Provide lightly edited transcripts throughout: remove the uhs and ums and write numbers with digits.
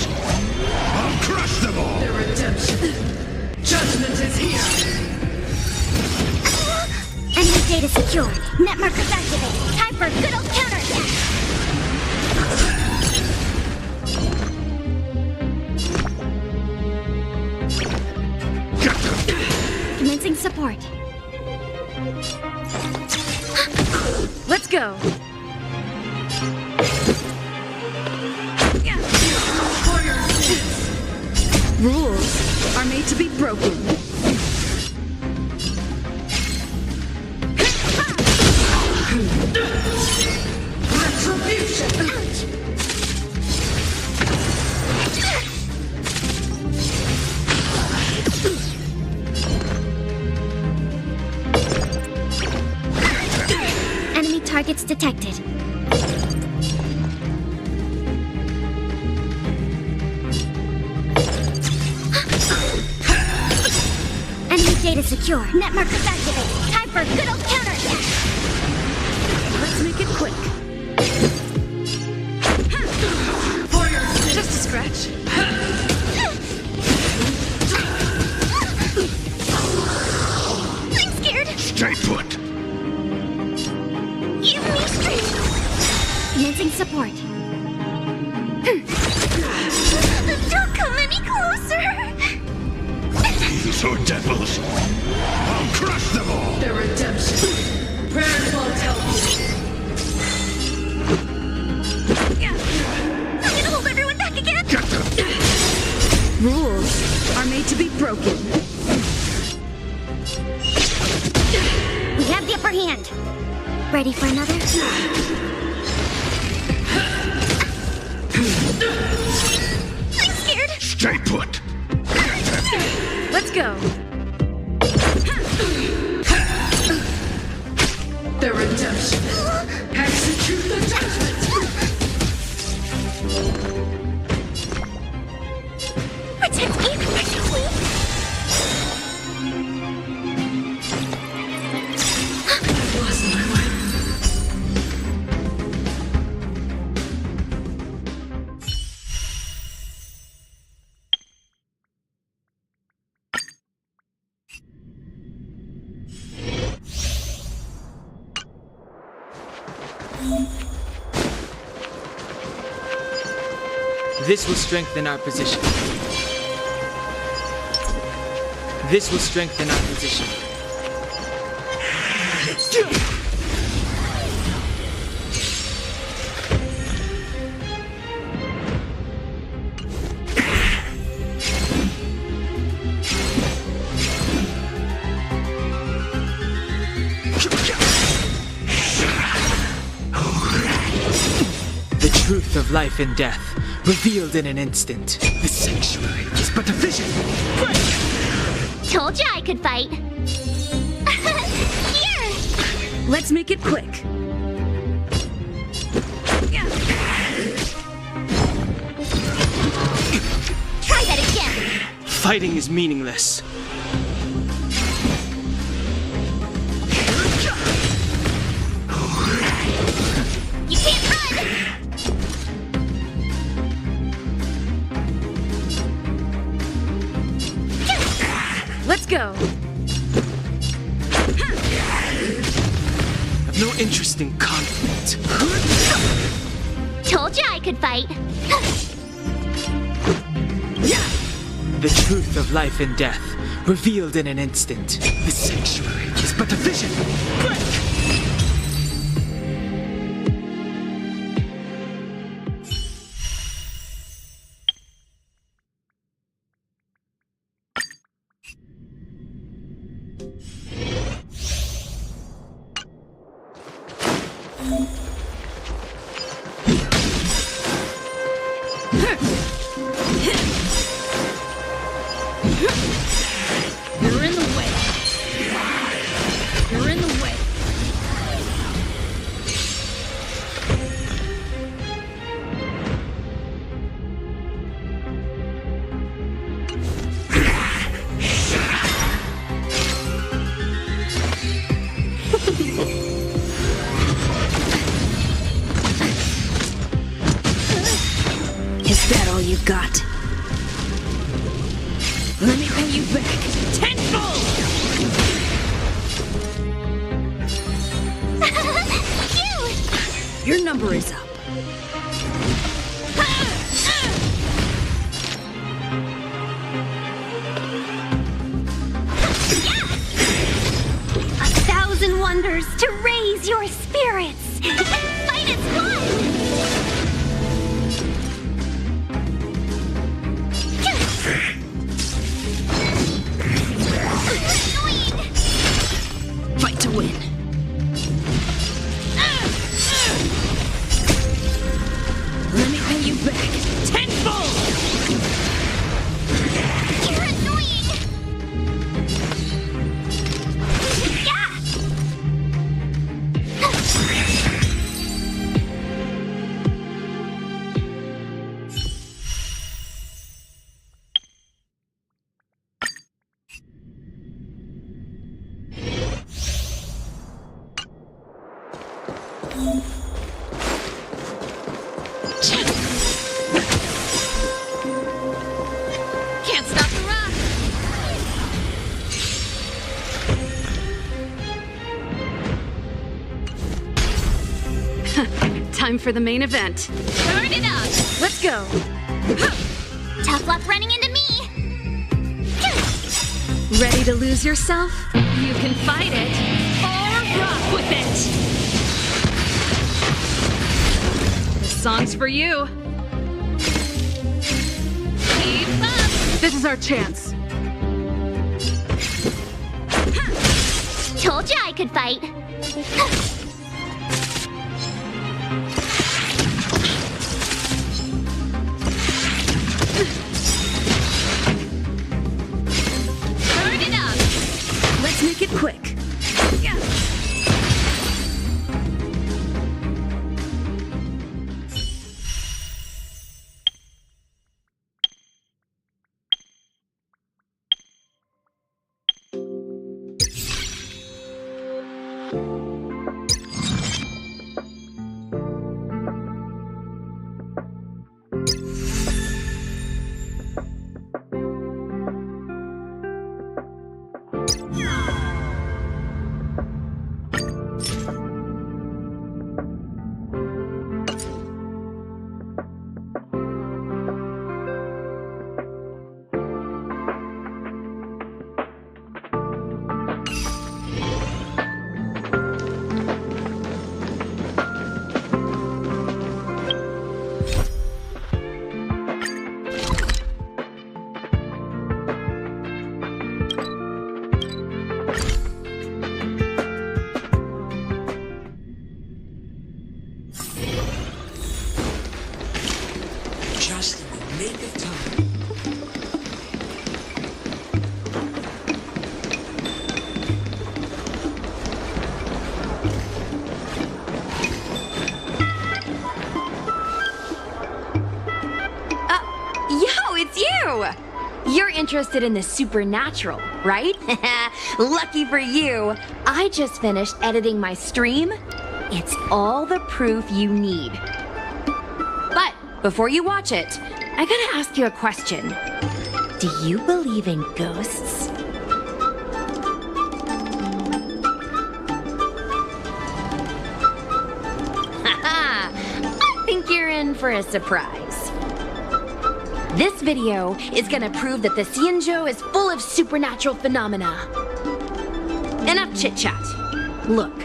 devils! I'll crush them all! The redemption. Judgment is here. Enemy data secure. Net markers activated. Time for a good old counterattack. Commencing support. Let's go. Rules are made to be broken. Retribution. Enemy targets detected. Enemy data secure. Net markers activated. Time for a good old counterattack. Let's make it quick. Just a scratch. I'm scared. Stay put! Give me strength. Commencing support. Don't come any closer. These are devils! I'll crush them all! The redemption. Prayers won't help you. I'm gonna hold everyone back again. Get them! Rules are made to be broken. We have the upper hand. Ready for another? I'm scared. Stay put! Let's go. The redemption. Execute the judgment. Protect me, protect me. Lost my way. This will strengthen our position. This will strengthen our position. The truth of life and death, revealed in an instant. The sanctuary is but a vision! Told you I could fight. Here! Let's make it quick. Try that again. Fighting is meaningless. You can't run! Let's go. I've no interest in conflict. Told you I could fight. The truth of life and death, revealed in an instant. The sanctuary is but a vision! You're in the way. You're in the way. Is that all you got? Let me pay you back tenfold! Cute! Your number is up. 1,000 wonders to raise your spirits. Fight is fun! Fight to win. Let me pay you back tenfold! You're annoying! Yeah! Can't stop the rock! Time for the main event. Turn it up! Let's go! Tough luck running into me! Ready to lose yourself? You can fight it or rock with it! This song's for you. Keep up! This is our chance. Told you I could fight. Turn it up! Let's make it quick. Yeah. Just in the nick of time. Yo, it's you! You're interested in the supernatural, right? Lucky for you, I just finished editing my stream. It's all the proof you need. But before you watch it, I gotta ask you a question. Do you believe in ghosts? Haha! I think you're in for a surprise. This video is gonna prove that the Xianzhou is full of supernatural phenomena. Enough chit-chat. Look,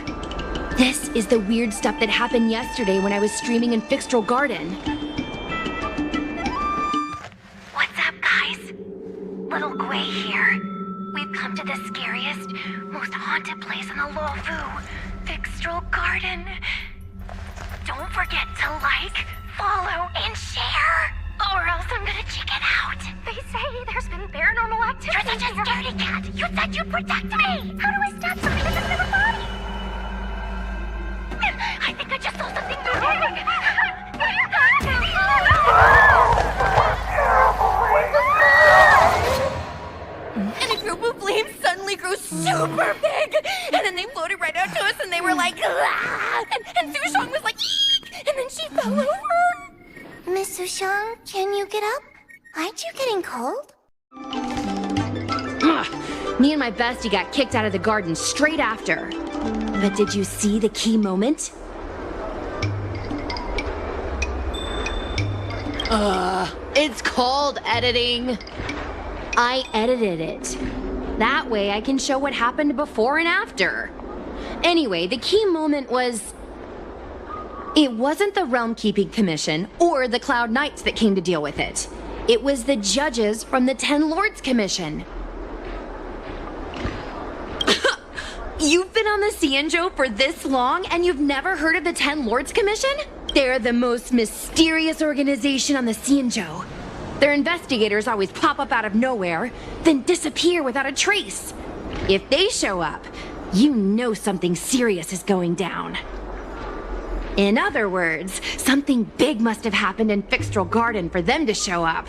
this is the weird stuff that happened yesterday when I was streaming in Fixtral Garden. What's up, guys? Little Gui here. We've come to the scariest, most haunted place in the Luofu, Fixtral Garden. Don't forget to like, follow, and share, or else I'm gonna check it out. They say there's been paranormal activity. You're such a scaredy cat. You said you'd protect me. How do I stab something that doesn't have a body? I think I just saw something And a group of flames suddenly grew super big! And then they floated right out to us and they were like, ah! And Sushong was like, eek! And then she fell over! Miss Sushang, can you get up? Aren't you getting cold? Me and my bestie got kicked out of the garden straight after. But did you see the key moment? It's called editing. I edited it. That way I can show what happened before and after. Anyway, the key moment was... It wasn't the Realm Keeping Commission or the Cloud Knights that came to deal with it. It was the judges from the Ten Lords Commission. You've been on the Cienjo for this long and you've never heard of the Ten Lords Commission? They're the most mysterious organization on the Cienjo. Their investigators always pop up out of nowhere, then disappear without a trace. If they show up, you know something serious is going down. In other words, something big must have happened in Fixtral Garden for them to show up.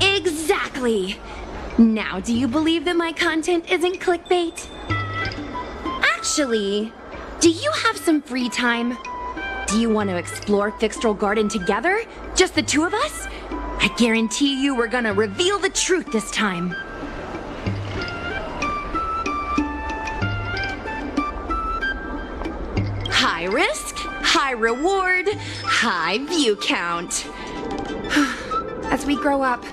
Exactly! Now, do you believe that my content isn't clickbait? Actually, do you have some free time? Do you want to explore Fixtral Garden together? Just the two of us? I guarantee you we're gonna reveal the truth this time. High risk, high reward, high view count. As we grow up,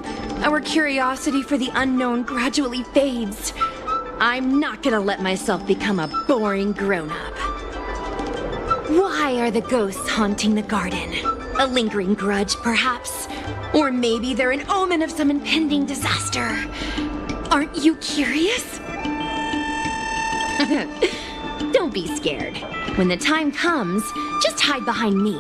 our curiosity for the unknown gradually fades. I'm not gonna let myself become a boring grown-up. Why are the ghosts haunting the garden? A lingering grudge, perhaps? Or maybe they're an omen of some impending disaster. Aren't you curious? Don't be scared. When the time comes, just hide behind me.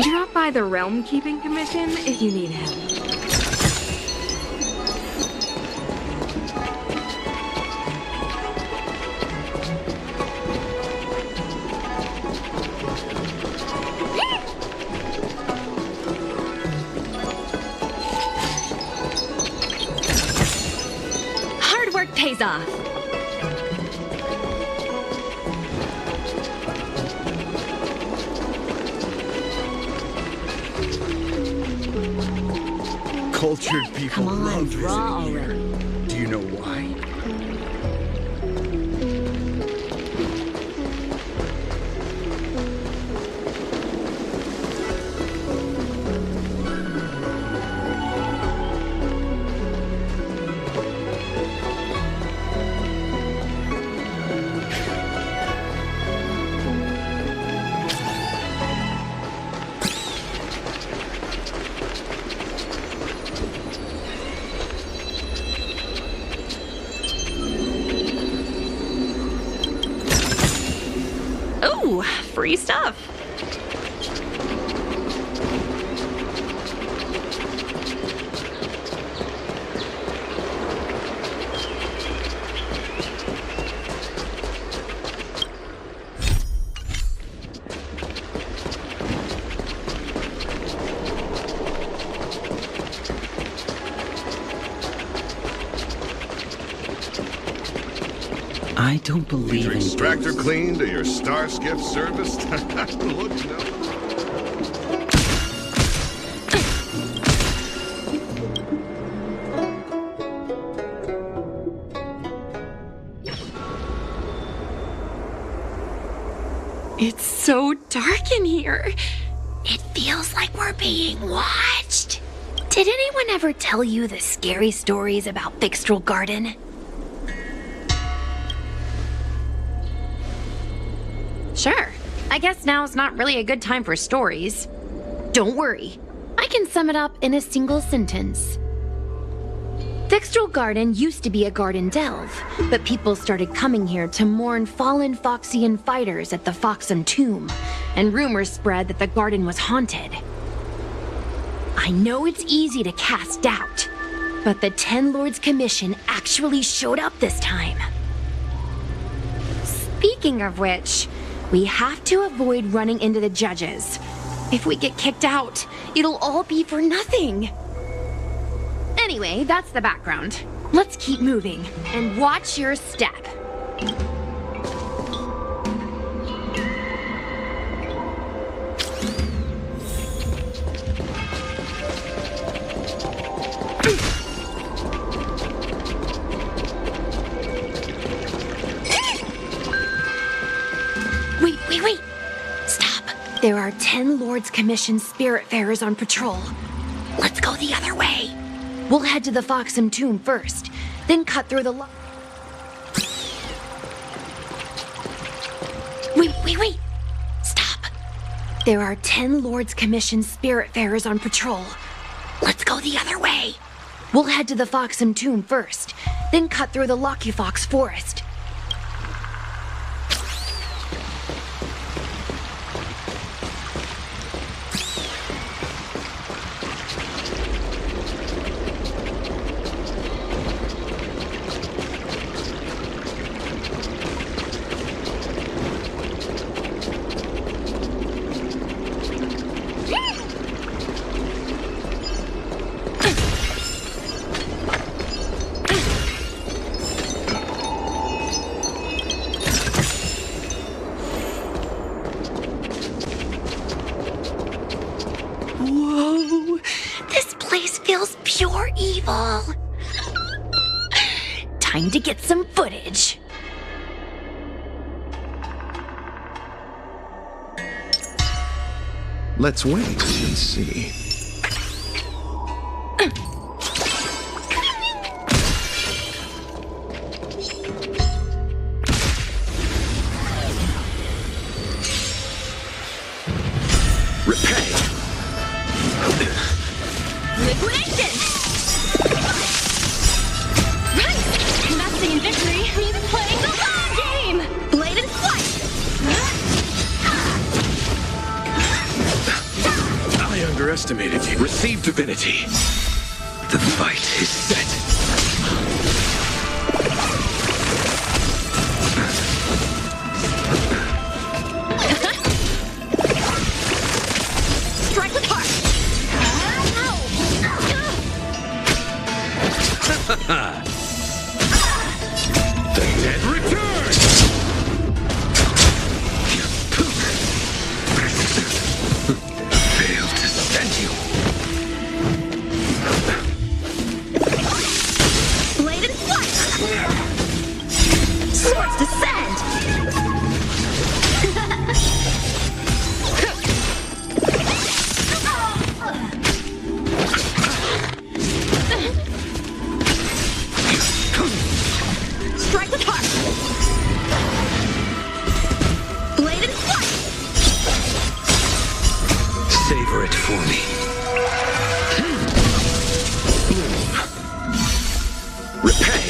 Drop by the Realm Keeping Commission if you need help. Hard work pays off. Cultured people Come on, love draw visiting here. already. Do you know why? Ooh, free stuff. I don't believe Your in extractor ghosts. cleaned or your star skiff serviced? Look, no. It's so dark in here. It feels like we're being watched. Did anyone ever tell you the scary stories about Fixtral Garden? Sure. I guess now's not really a good time for stories. Don't worry. I can sum it up in a single sentence. Fixtral Garden used to be a garden delve, but people started coming here to mourn fallen Foxian fighters at the Foxian tomb, and rumors spread that the garden was haunted. I know it's easy to cast doubt, but the Ten Lords Commission actually showed up this time. Speaking of which, we have to avoid running into the judges. If we get kicked out, it'll all be for nothing. Anyway, that's the background. Let's keep moving, and watch your step. Wait. Stop. There are 10 Lords Commission Spiritfarers on patrol. Let's go the other way. We'll head to the Foxian tomb first, then cut through the Wait. Stop. There are 10 Lords Commission Spiritfarers on patrol. Let's go the other way. We'll head to the Foxian tomb first, then cut through the Lucky Fox forest. Whoa, this place feels pure evil. Time to get some footage. Let's wait and see. Liquidation! Right! Investing in victory means playing the long game! Blade and flight! I underestimated you. Receive divinity. The fight is set. Strike with heart! The dead return! Failed to send you. Blade and flight! Swords descend! Strike with heart! Blade and flight! Savor it for me. Repay.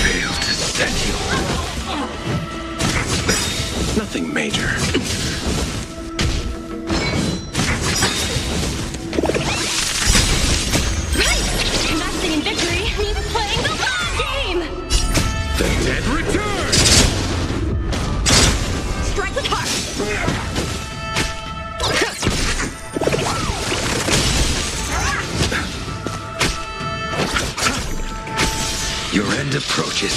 Failed to send you. Nothing major. Investing in victory means playing the long game! The dead return! Strike with heart! approaches.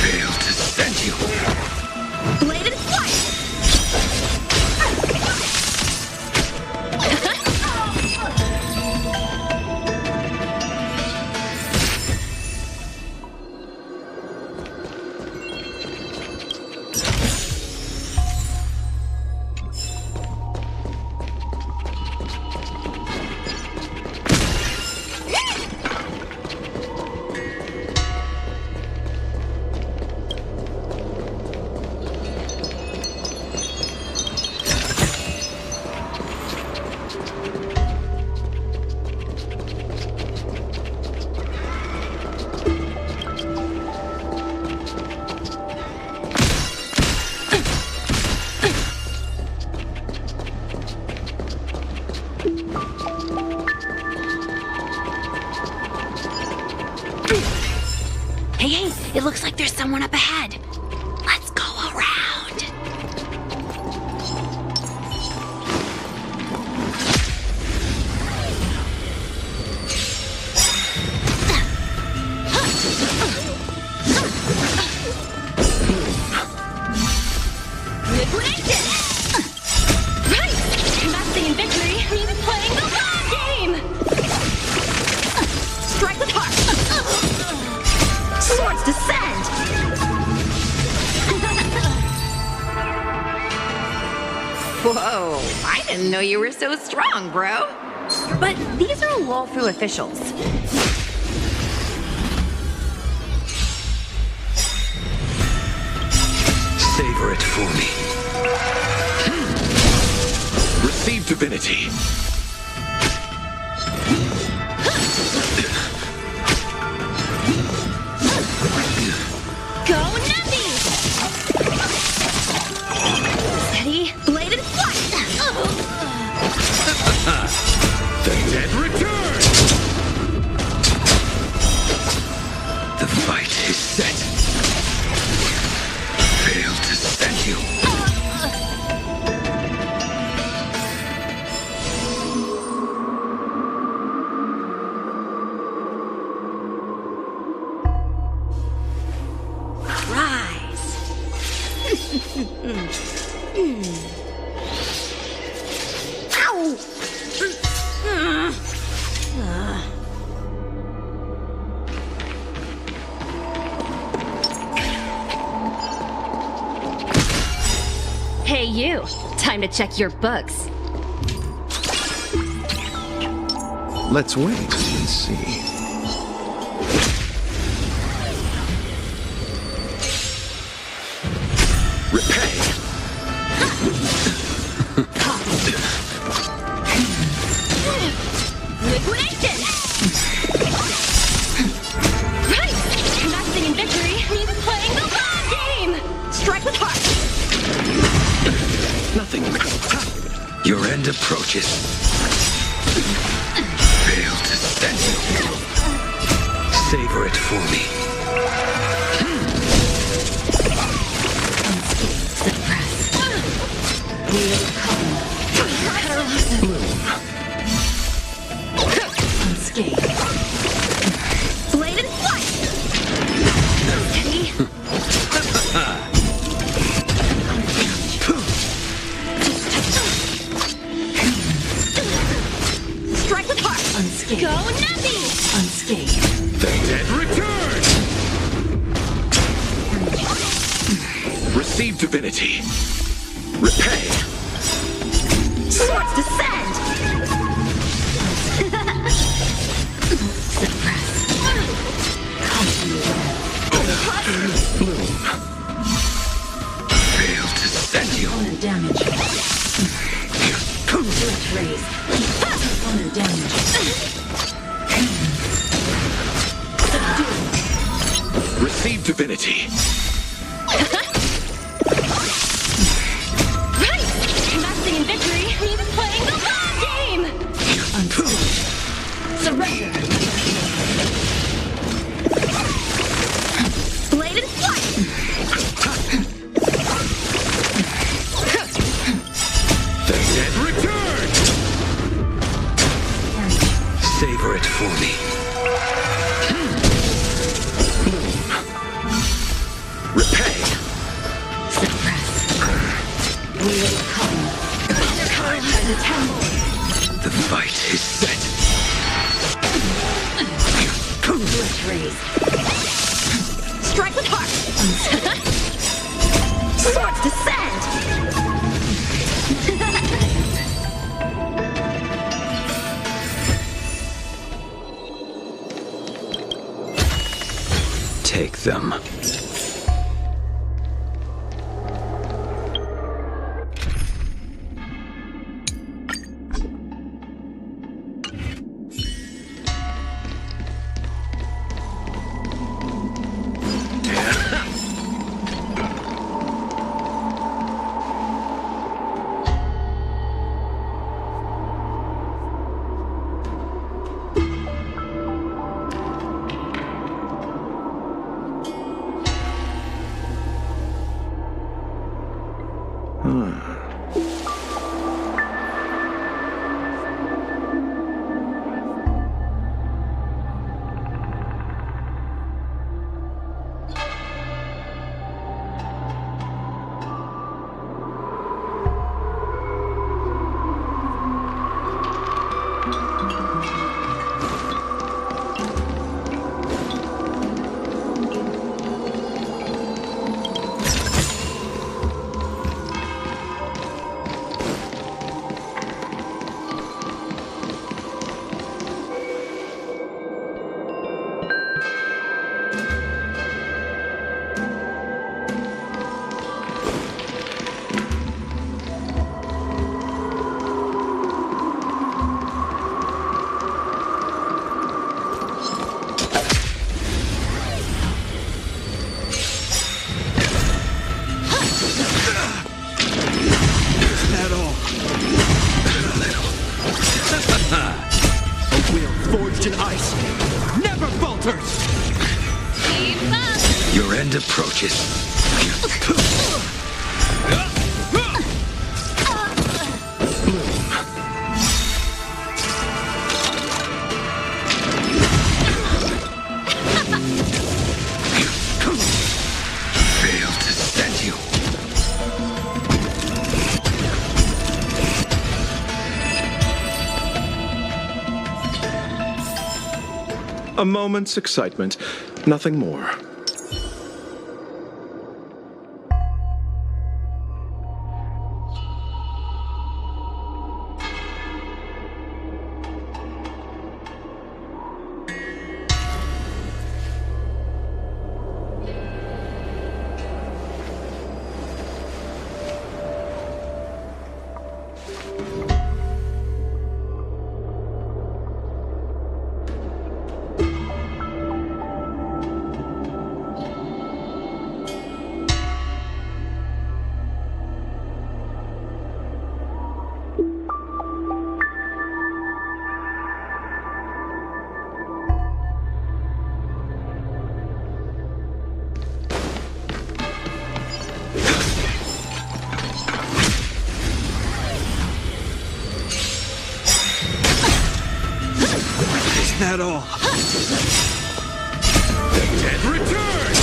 Fail to send you. Bladed flight! Hey, it looks like there's someone up ahead. Let's go around. Liquidation! Right! Investing in victory means playing the long game! Strike with heart! Swords descend! Whoa, I didn't know you were so strong, bro. But these are Luocha officials. Savor it for me. Receive divinity. Go Nappy! Steady, bladed flight! The dead return! The fight is set. Fail to send you. Rise! Ow! Hey you, time to check your books. Let's wait and see. Repay. Liquidation! Right! Investing in victory means playing the long game! Strike with heart! Nothing. Your end approaches. Fail to stand you. Savor it for me. Bloom. Unscathed. Bladed flight! Steady. Strike with heart! Unscathed. Go Nappy! Unscathed. The dead return! Receive divinity. Repay. Swords descend! Suppress. Bloom. Fail to send you. Opponent damage. Direct raise. Opponent damage. Receive divinity. Right! Investing in victory means playing the long game! Surrender. Bladed flight! The dead return! Let's raise. Strike with heart! Swords descend! Take them. Approaches. Fail to set you. A moment's excitement, nothing more. That all. The dead return!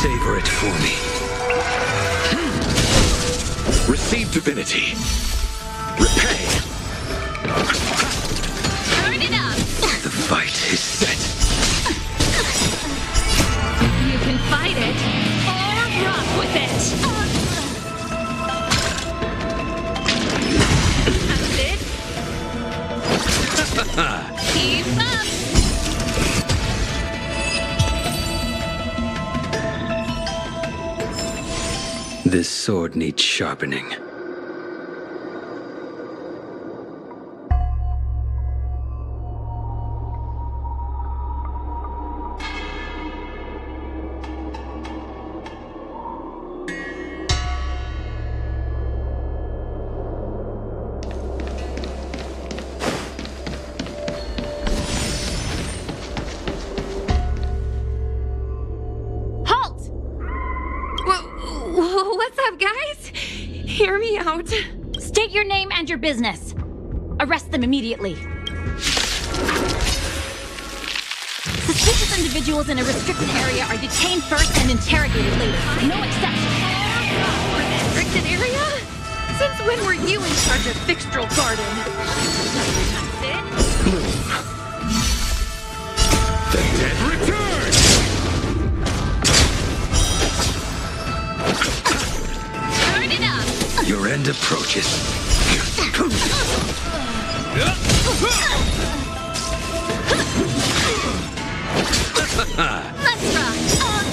Savor it for me. Receive divinity. Repay. Turn it up! The fight is set. You can fight it, or rock with it! That's it? Keep up! This sword needs sharpening. Hear me out. State your name and your business. Arrest them immediately. Suspicious individuals in a restricted area are detained first and interrogated later. No exceptions. Restricted area? Since when were you in charge of Fixtral Garden? That's it? approaches. Let's rock!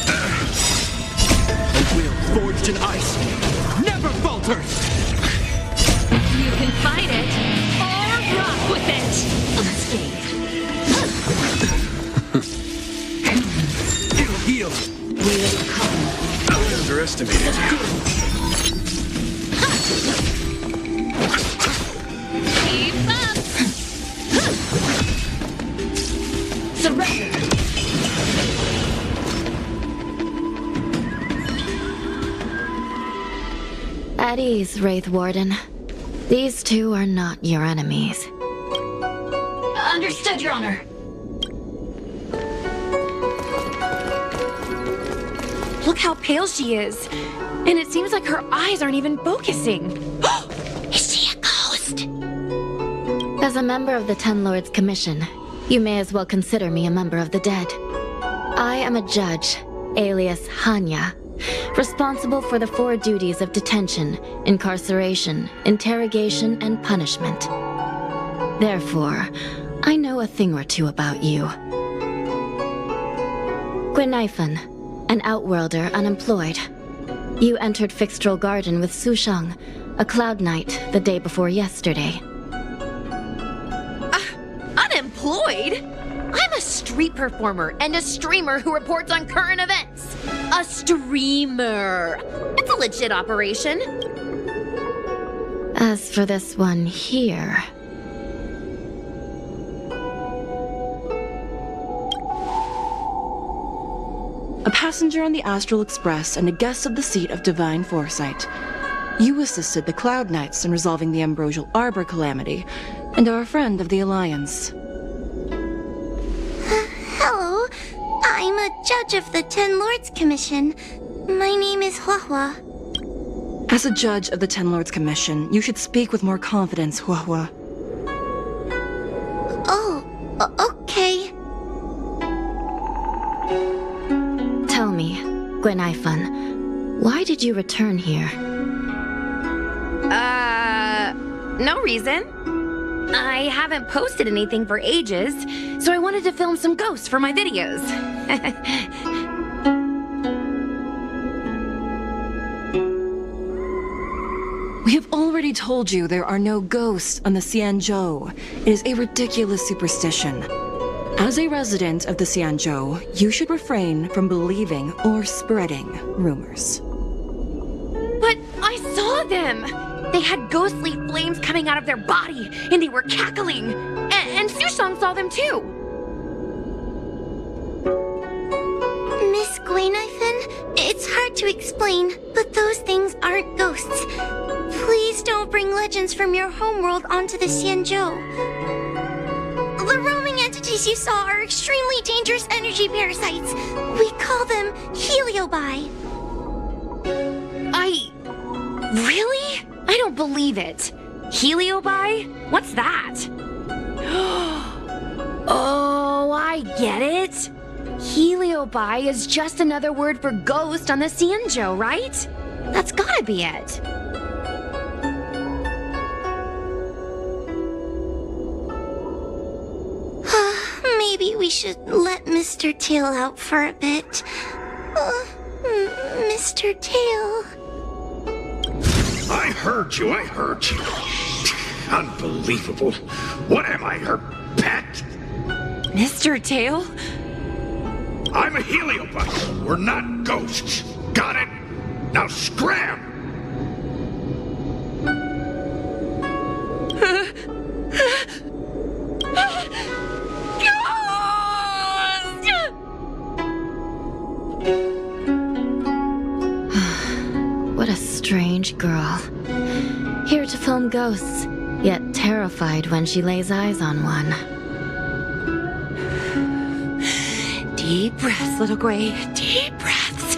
A will forged in ice never falters! You can fight it, or rock with it! Unscathed. It'll heal! Will come. I underestimated you. Keep up! Surrender. At ease, Wraith Warden. These two are not your enemies. Understood, Your Honor. Look how pale she is. And it seems like her eyes aren't even focusing. Is she a ghost? As a member of the Ten Lords Commission, you may as well consider me a member of the dead. I am a judge, alias Hanya, responsible for the 4 duties of detention, incarceration, interrogation, and punishment. Therefore, I know a thing or two about you. Guinaifen, an outworlder unemployed. You entered Fixtrol Garden with Sushang, a cloud knight, the day before yesterday. Unemployed? I'm a street performer and a streamer who reports on current events. A streamer. It's a legit operation. As for this one here... A passenger on the Astral Express and a guest of the seat of divine foresight. You assisted the Cloud Knights in resolving the Ambrosial Arbor calamity, and are a friend of the Alliance. Hello. I'm a judge of the Ten Lords Commission. My name is Huahua. As a judge of the Ten Lords Commission, you should speak with more confidence, Huahua. Oh, okay. Tell me, Guinaifen, why did you return here? No reason. I haven't posted anything for ages, so I wanted to film some ghosts for my videos. We have already told you there are no ghosts on the Xianzhou. It is a ridiculous superstition. As a resident of the Xianzhou, you should refrain from believing or spreading rumors. But I saw them! They had ghostly flames coming out of their body, and they were cackling. And Sushang saw them too. Miss Guinaifen, it's hard to explain, but those things aren't ghosts. Please don't bring legends from your homeworld onto the Xianzhou. The roaming entities you saw are extremely dangerous energy parasites. We call them heliobi. Really? I don't believe it. Heliobi? What's that? Oh, I get it. Heliobi is just another word for ghost on the Xianzhou, right? That's gotta be it. Maybe we should let Mr. Tail out for a bit. Mr. Tail. I heard you. Unbelievable. What am I, her pet? Mr. Tail? I'm a heliobus. We're not ghosts. Got it? Now scram! What a strange girl. Here to film ghosts, yet terrified when she lays eyes on one. Deep breaths, little Gray. Deep breaths.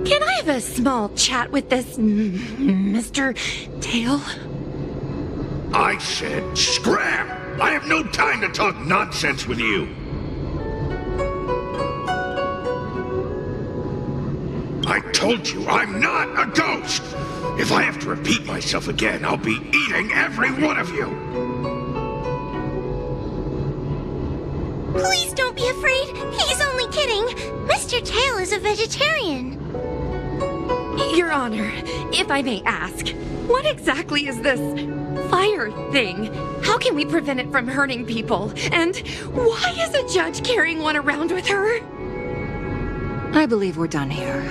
Can I have a small chat with this Mr. Tail? I said scram! I have no time to talk nonsense with you. told you, I'm not a ghost! If I have to repeat myself again, I'll be eating every one of you! Please don't be afraid. He's only kidding. Mr. Tail is a vegetarian. Your Honor, if I may ask, what exactly is this fire thing? How can we prevent it from hurting people? And why is a judge carrying one around with her? I believe we're done here.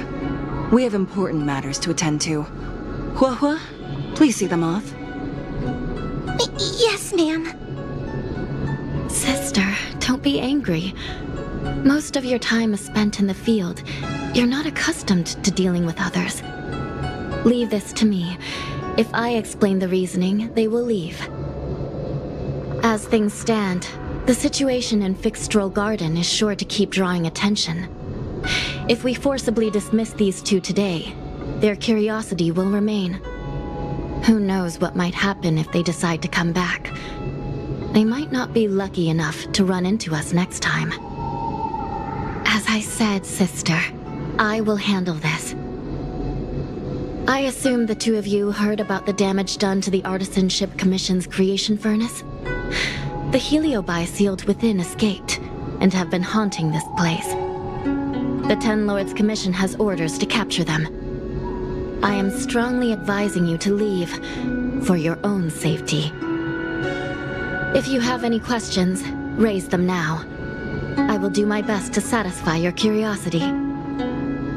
We have important matters to attend to. Hua, please see them off. Yes, ma'am. Sister, don't be angry. Most of your time is spent in the field. You're not accustomed to dealing with others. Leave this to me. If I explain the reasoning, they will leave. As things stand, the situation in Fixstrol Garden is sure to keep drawing attention. If we forcibly dismiss these two today, their curiosity will remain. Who knows what might happen if they decide to come back. They might not be lucky enough to run into us next time. As I said, sister, I will handle this. I assume the two of you heard about the damage done to the Artisanship Commission's creation furnace? The Heliobi sealed within escaped, and have been haunting this place. The Ten Lords Commission has orders to capture them. I am strongly advising you to leave, for your own safety. If you have any questions, raise them now. I will do my best to satisfy your curiosity.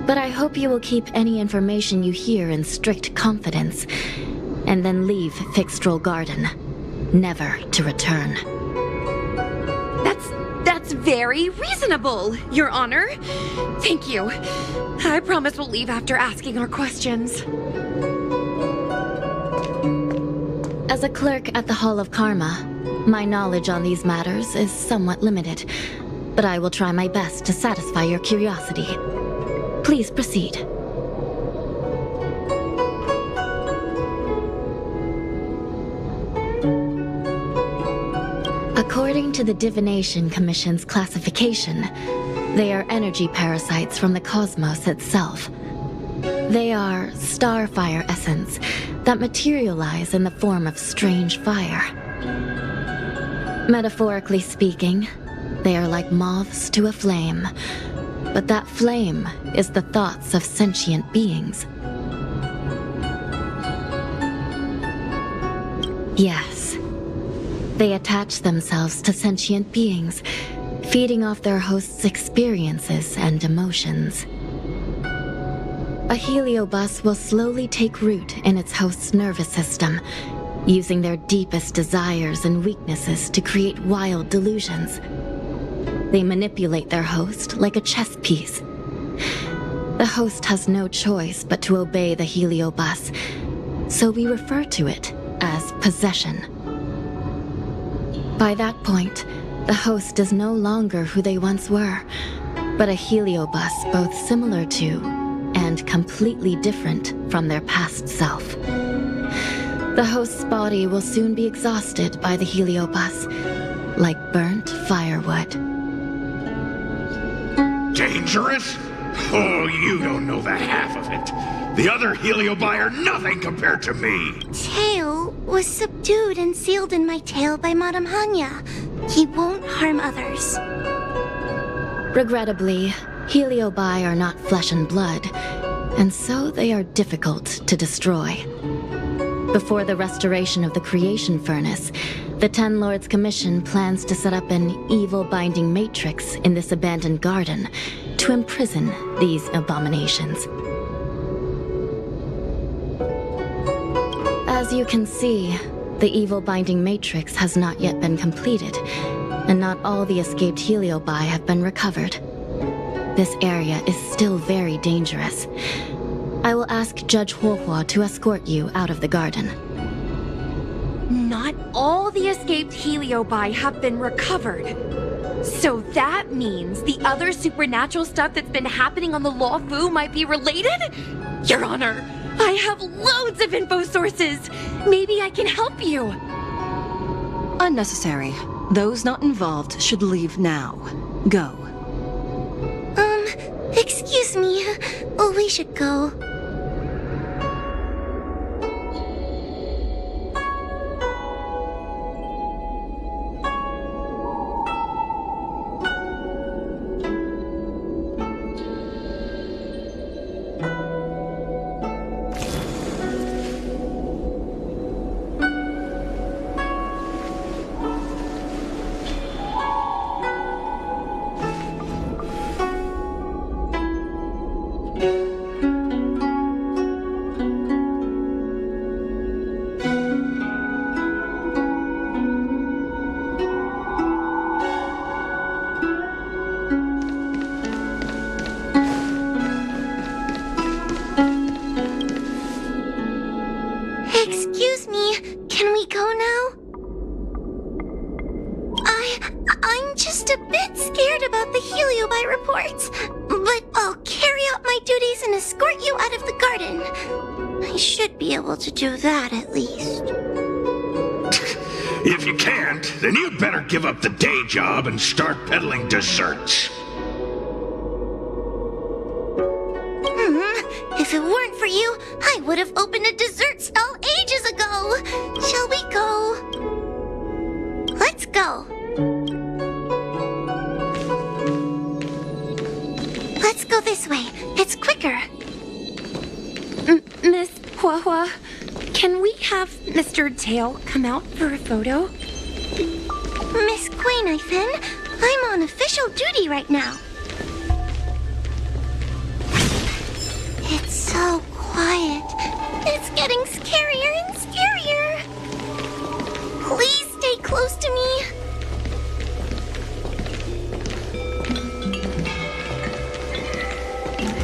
But I hope you will keep any information you hear in strict confidence, and then leave Fixstrol Garden, never to return. That's very reasonable, Your Honor. Thank you. I promise we'll leave after asking our questions. As a clerk at the Hall of Karma, my knowledge on these matters is somewhat limited, but I will try my best to satisfy your curiosity. Please proceed. According to the Divination Commission's classification, they are energy parasites from the cosmos itself. They are starfire essence that materialize in the form of strange fire. Metaphorically speaking, they are like moths to a flame, but that flame is the thoughts of sentient beings. Yes. They attach themselves to sentient beings, feeding off their host's experiences and emotions. A heliobus will slowly take root in its host's nervous system, using their deepest desires and weaknesses to create wild delusions. They manipulate their host like a chess piece. The host has no choice but to obey the heliobus, so we refer to it as possession. By that point, the host is no longer who they once were, but a heliobus both similar to and completely different from their past self. The host's body will soon be exhausted by the heliobus, like burnt firewood. Dangerous? Oh, you don't know the half of it. The other Heliobi are nothing compared to me. Tail was subdued and sealed in my tail by Madame Hanya. He won't harm others. Regrettably, Heliobi are not flesh and blood, and so they are difficult to destroy. Before the restoration of the creation furnace, the Ten Lords Commission plans to set up an evil binding matrix in this abandoned garden to imprison these abominations. As you can see, the evil binding matrix has not yet been completed, and not all the escaped Heliobi have been recovered. This area is still very dangerous. I will ask Judge Huohua to escort you out of the garden. Not all the escaped Heliobi have been recovered. So that means the other supernatural stuff that's been happening on the Luofu might be related? Your Honor, I have loads of info sources. Maybe I can help you. Unnecessary. Those not involved should leave now. Go. Excuse me. we should go. Excuse me, can we go now? I'm just a bit scared about the Heliobite reports, but I'll carry out my duties and escort you out of the garden. I should be able to do that at least. If you can't, then you'd better give up the day job and start peddling desserts. If it weren't for you, I would have opened a dessert stall ages ago. Shall we go? Let's go. Let's go this way. It's quicker. Miss Huahua, can we have Mr. Tail come out for a photo? Miss Guinaifen, I'm on official duty right now. It's so quiet. It's getting scarier and scarier. Please stay close to me.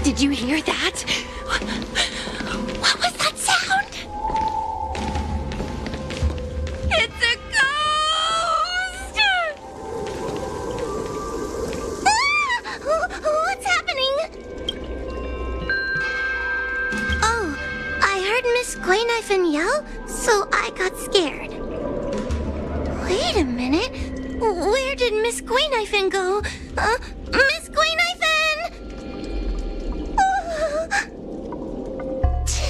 Did you hear that? What was that sound? It's a ghost! What's happening? Oh, I heard Miss Guinaifen yell, so I got scared. Wait a minute. Where did Miss Guinaifen go? Miss Guinaifen!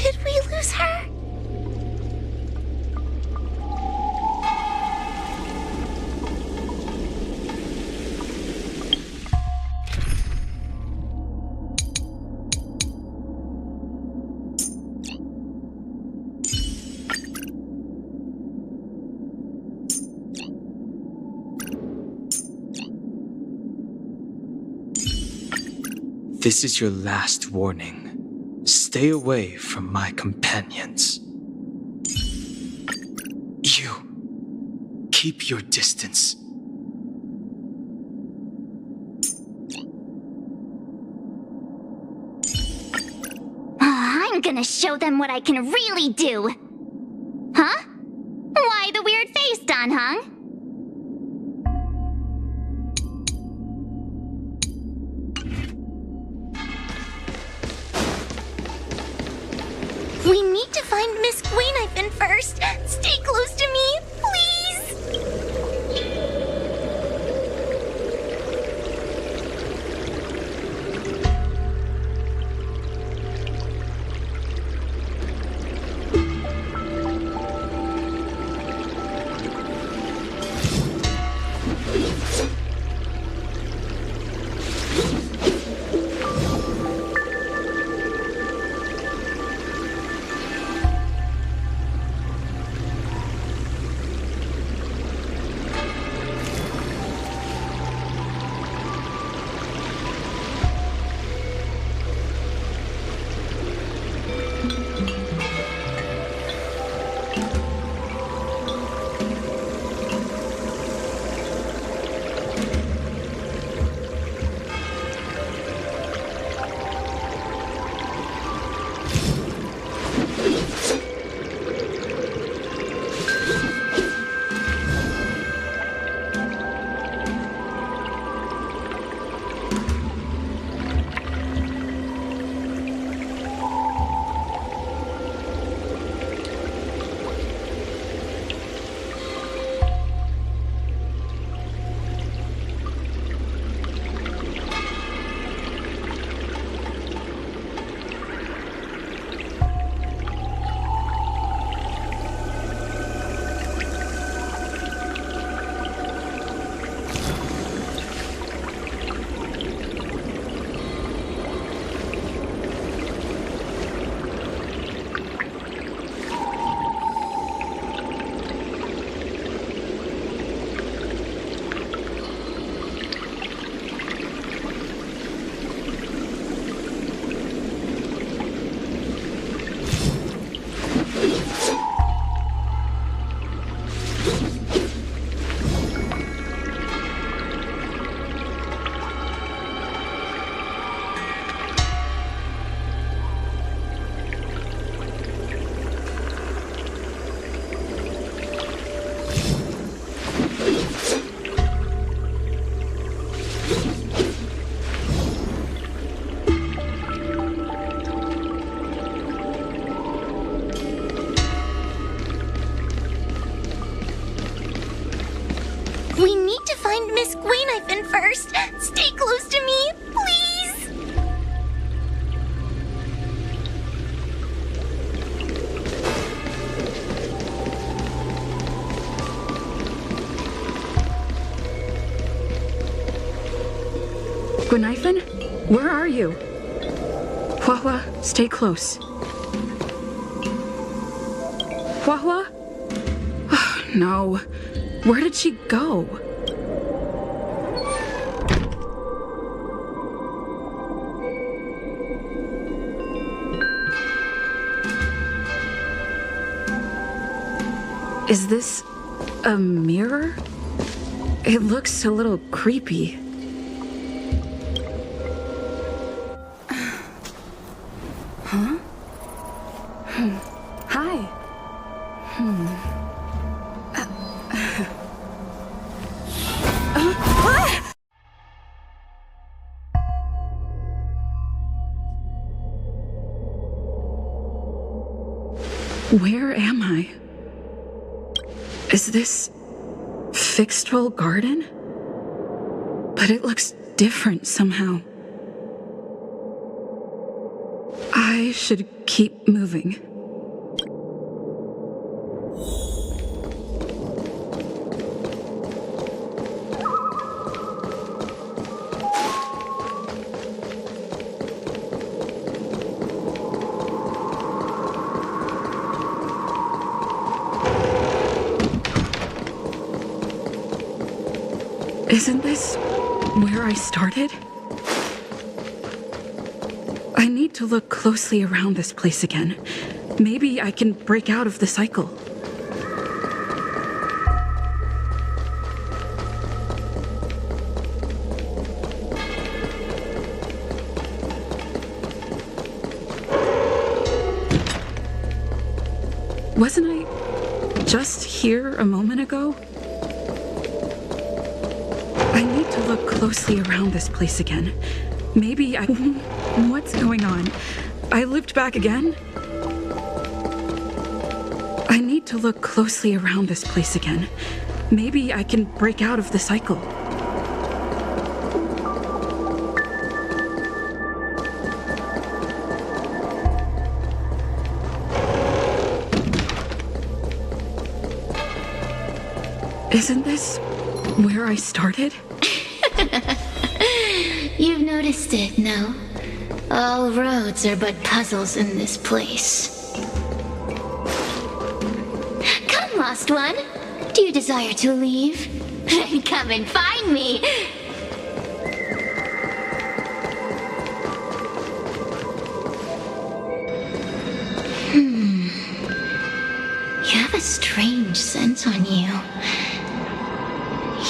Did we lose her? This is your last warning. Stay away from my companions. You. Keep your distance. I'm gonna show them what I can really do. Huh? Why the weird face, Don Hung? We need to find Miss Guinaifen first. Stay close to me, please. Miss Guinaifen first. Stay close to me, please. Guinaifen? Where are you? Hua, stay close. Hua? Oh, no. Where did she go? Is this a mirror? It looks a little creepy. Huh? Hi. Where am I? Is this Fixtrol Garden? But it looks different somehow. I should keep moving. Isn't this where I started? I need to look closely around this place again. Maybe I can break out of the cycle. Wasn't I just here a moment ago? I need to look closely around this place again. Maybe I... What's going on? I looped back again? I need to look closely around this place again. Maybe I can break out of the cycle. Isn't this where I started? You've noticed it, no? All roads are but puzzles in this place. Come, lost one. Do you desire to leave? Then come and find me. You have a strange scent on you.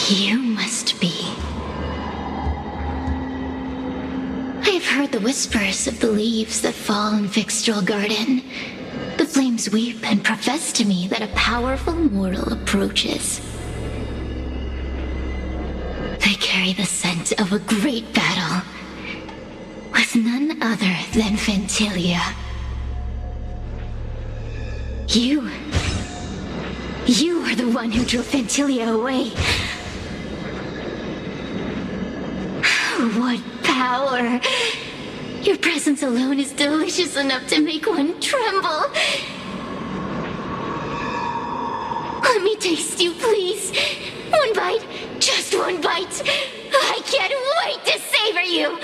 You must be. I have heard the whispers of the leaves that fall in Fixtrol Garden. The flames weep and profess to me that a powerful mortal approaches. They carry the scent of a great battle with none other than Fentilia. You are the one who drove Fentilia away. What power! Your presence alone is delicious enough to make one tremble. Let me taste you, please. One bite, just one bite. I can't wait to savor you.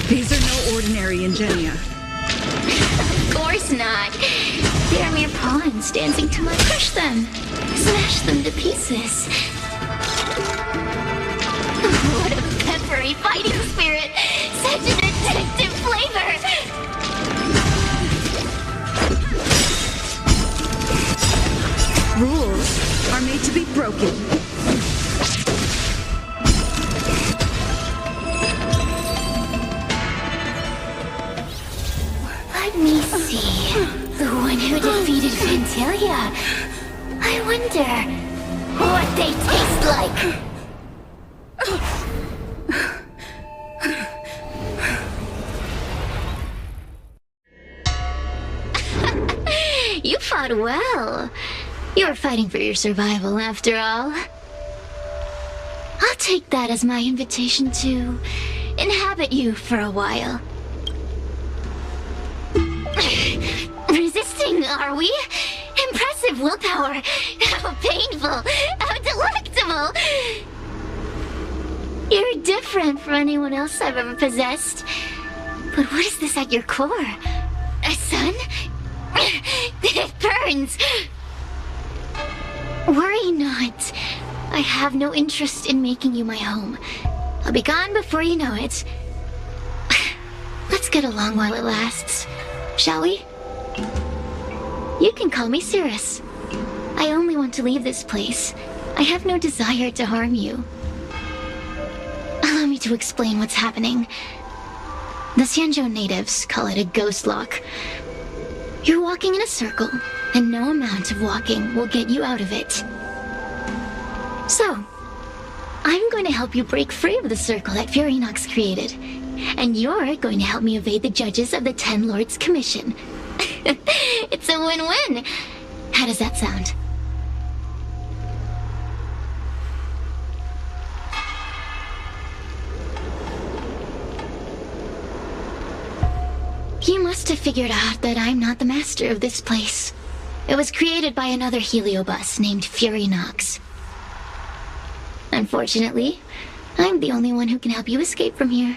These are no ordinary ingenia. Of course not. They are mere pawns dancing till I crush them. Smash them to pieces. What a peppery fighting spirit! Such an addictive flavor! Rules are made to be broken. Let me see. The one who defeated Fentilia. I wonder what they taste like. fought well. You're fighting for your survival, after all. I'll take that as my invitation to inhabit you for a while. Resisting, are we? Impressive willpower. How painful. How delectable. You're different from anyone else I've ever possessed. But what is this at your core? A sun? It burns. Worry not. I have no interest in making you my home. I'll be gone before you know it. Let's get along while it lasts, shall we? You can call me Cirrus. I only want to leave this place. I have no desire to harm you. Allow me to explain what's happening. The Xianzhou natives call it a ghost lock. You're walking in a circle, and no amount of walking will get you out of it. So, I'm going to help you break free of the circle that Furinox created. And you're going to help me evade the judges of the Ten Lords Commission. It's a win-win. How does that sound? You must have figured out that I'm not the master of this place. It was created by another heliobus named Furinox. Unfortunately, I'm the only one who can help you escape from here.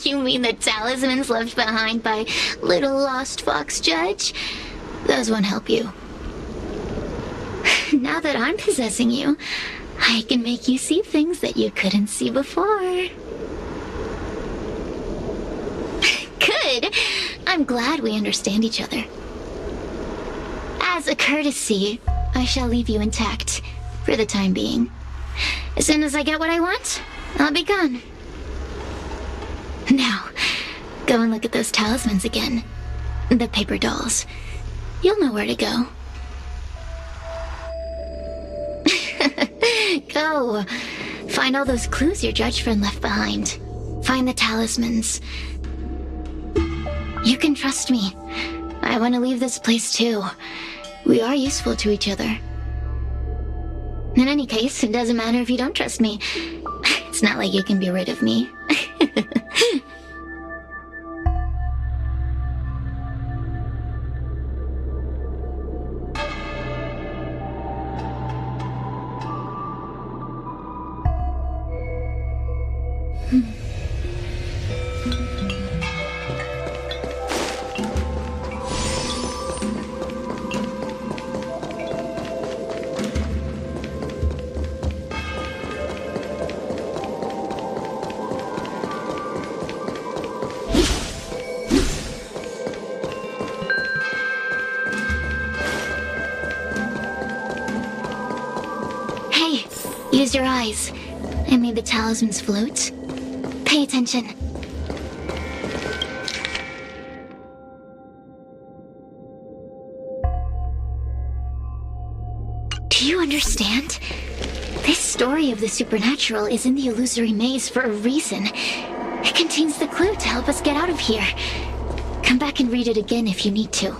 You mean the talismans left behind by little lost fox judge? Those won't help you. Now that I'm possessing you, I can make you see things that you couldn't see before. Good! I'm glad we understand each other. As a courtesy, I shall leave you intact, for the time being. As soon as I get what I want, I'll be gone. Now, go and look at those talismans again. The paper dolls. You'll know where to go. Go! Find all those clues your judge friend left behind. Find the talismans. You can trust me. I want to leave this place too. We are useful to each other. In any case, it doesn't matter if you don't trust me. It's not like you can be rid of me. Use your eyes. I made the talismans float. Pay attention. Do you understand? This story of the supernatural is in the illusory maze for a reason. It contains the clue to help us get out of here. Come back and read it again if you need to.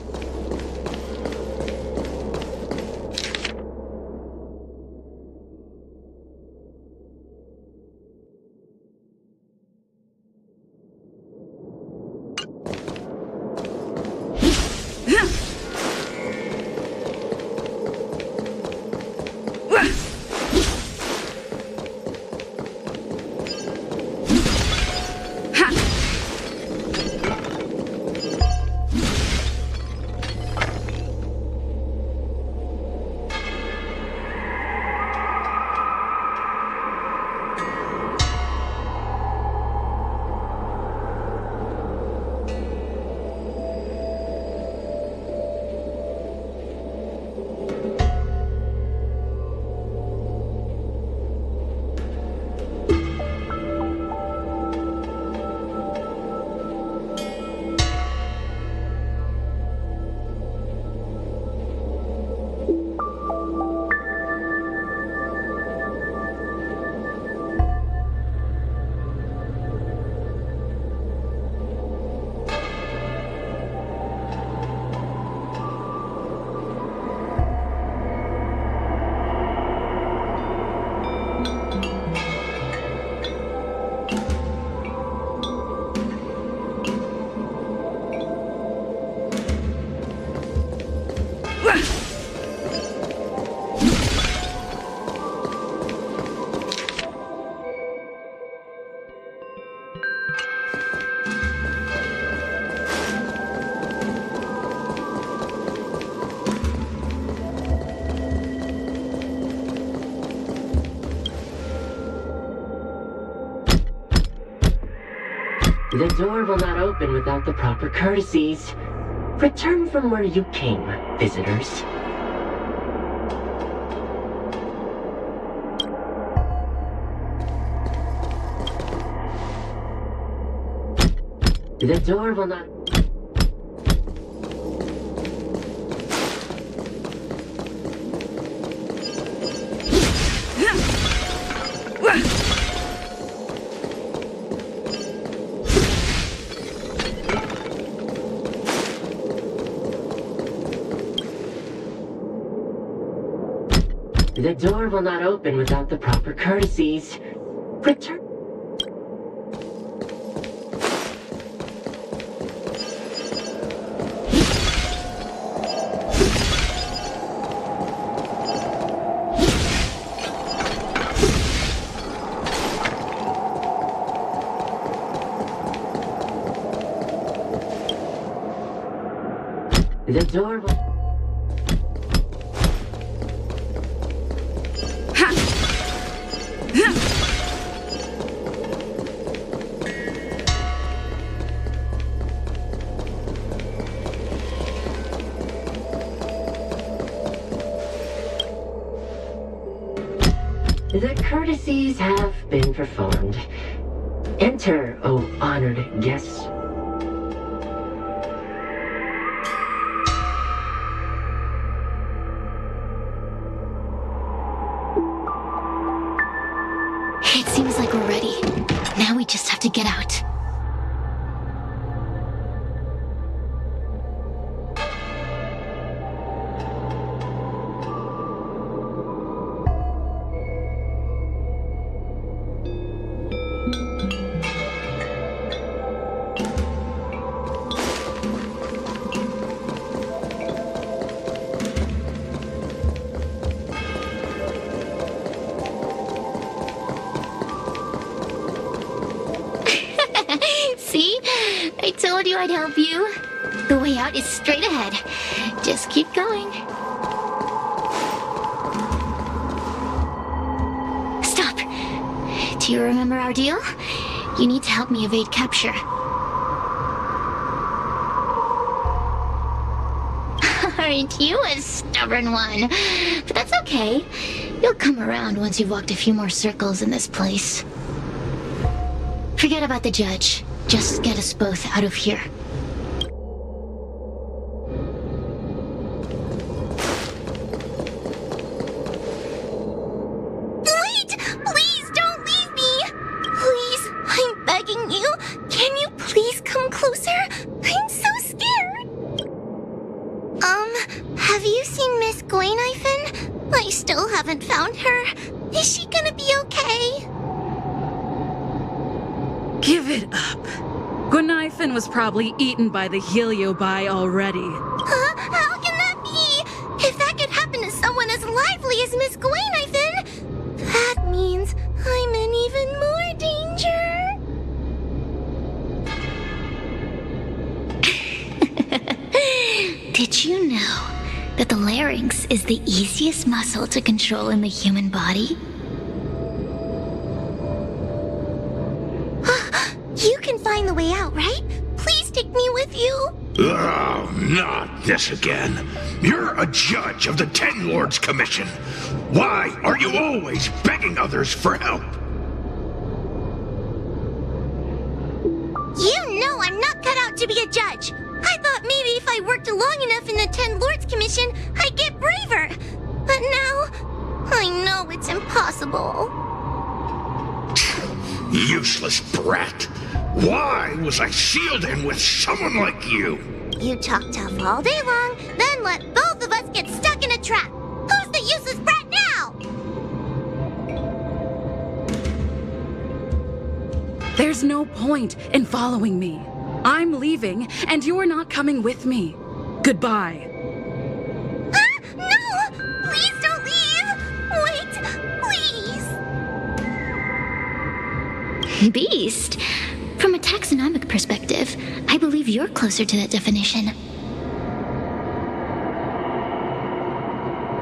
The door will not open without the proper courtesies. Return from where you came, visitors. The door will not... The door will not open without the proper courtesies. Return... The door will... The courtesies have been performed. Enter, O honored guests. It seems like we're ready. Now we just have to get out. See? I told you I'd help you. The way out is straight ahead. Just keep going. Stop. Do you remember our deal? You need to help me evade capture. Aren't you a stubborn one? But that's okay. You'll come around once you've walked a few more circles in this place. Forget about the judge. Just get us both out of here. Wait! Please don't leave me! Please, I'm begging you. Can you please come closer? I'm so scared. Have you seen Miss Guinaifen? I still haven't found her. Is she gonna be okay? Give it up. Guinaifen was probably eaten by the Heliobi already. Huh? How can that be? If that could happen to someone as lively as Miss Guinaifen, that means I'm in even more danger. Did you know that the larynx is the easiest muscle to control in the human body? You can find the way out, right? Please take me with you. Oh, not this again. You're a judge of the Ten Lords Commission. Why are you always begging others for help? You know I'm not cut out to be a judge. I thought maybe if I worked long enough in the Ten Lords Commission, I'd get braver. But now, I know it's impossible. Useless brat. Why was I sealed in with someone like you? You talk tough all day long, then let both of us get stuck in a trap. Who's the useless brat now? There's no point in following me. I'm leaving, and you're not coming with me. Goodbye. No! Please don't leave! Wait, please! Beast? From a taxonomic perspective, I believe you're closer to that definition.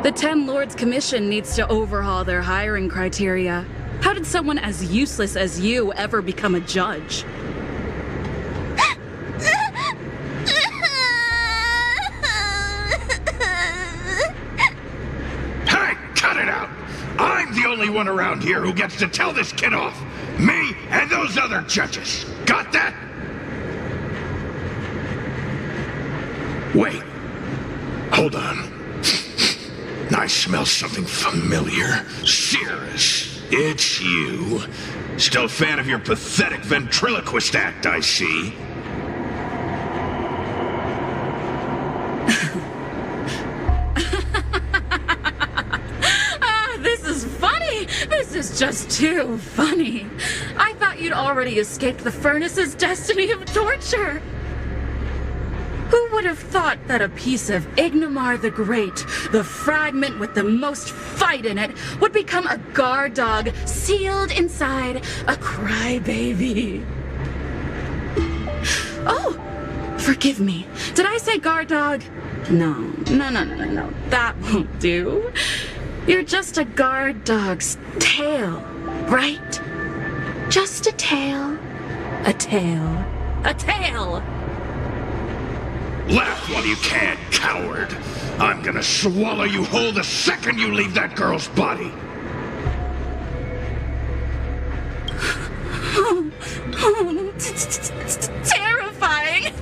The Ten Lords Commission needs to overhaul their hiring criteria. How did someone as useless as you ever become a judge? I'm the only one around here who gets to tell this kid off. Me and those other judges. Got that? Wait. Hold on. I smell something familiar. Cirrus, it's you. Still a fan of your pathetic ventriloquist act, I see. This is funny! This is just too funny. I thought you'd already escaped the furnace's destiny of torture. Who would have thought that a piece of Ignomar the Great, the fragment with the most fight in it, would become a guard dog sealed inside a crybaby? Oh, forgive me. Did I say guard dog? No. That won't do. You're just a guard dog's tail, right? Just a tail. A tail. A tail! Laugh while you can, coward. I'm gonna swallow you whole the second you leave that girl's body. Terrifying!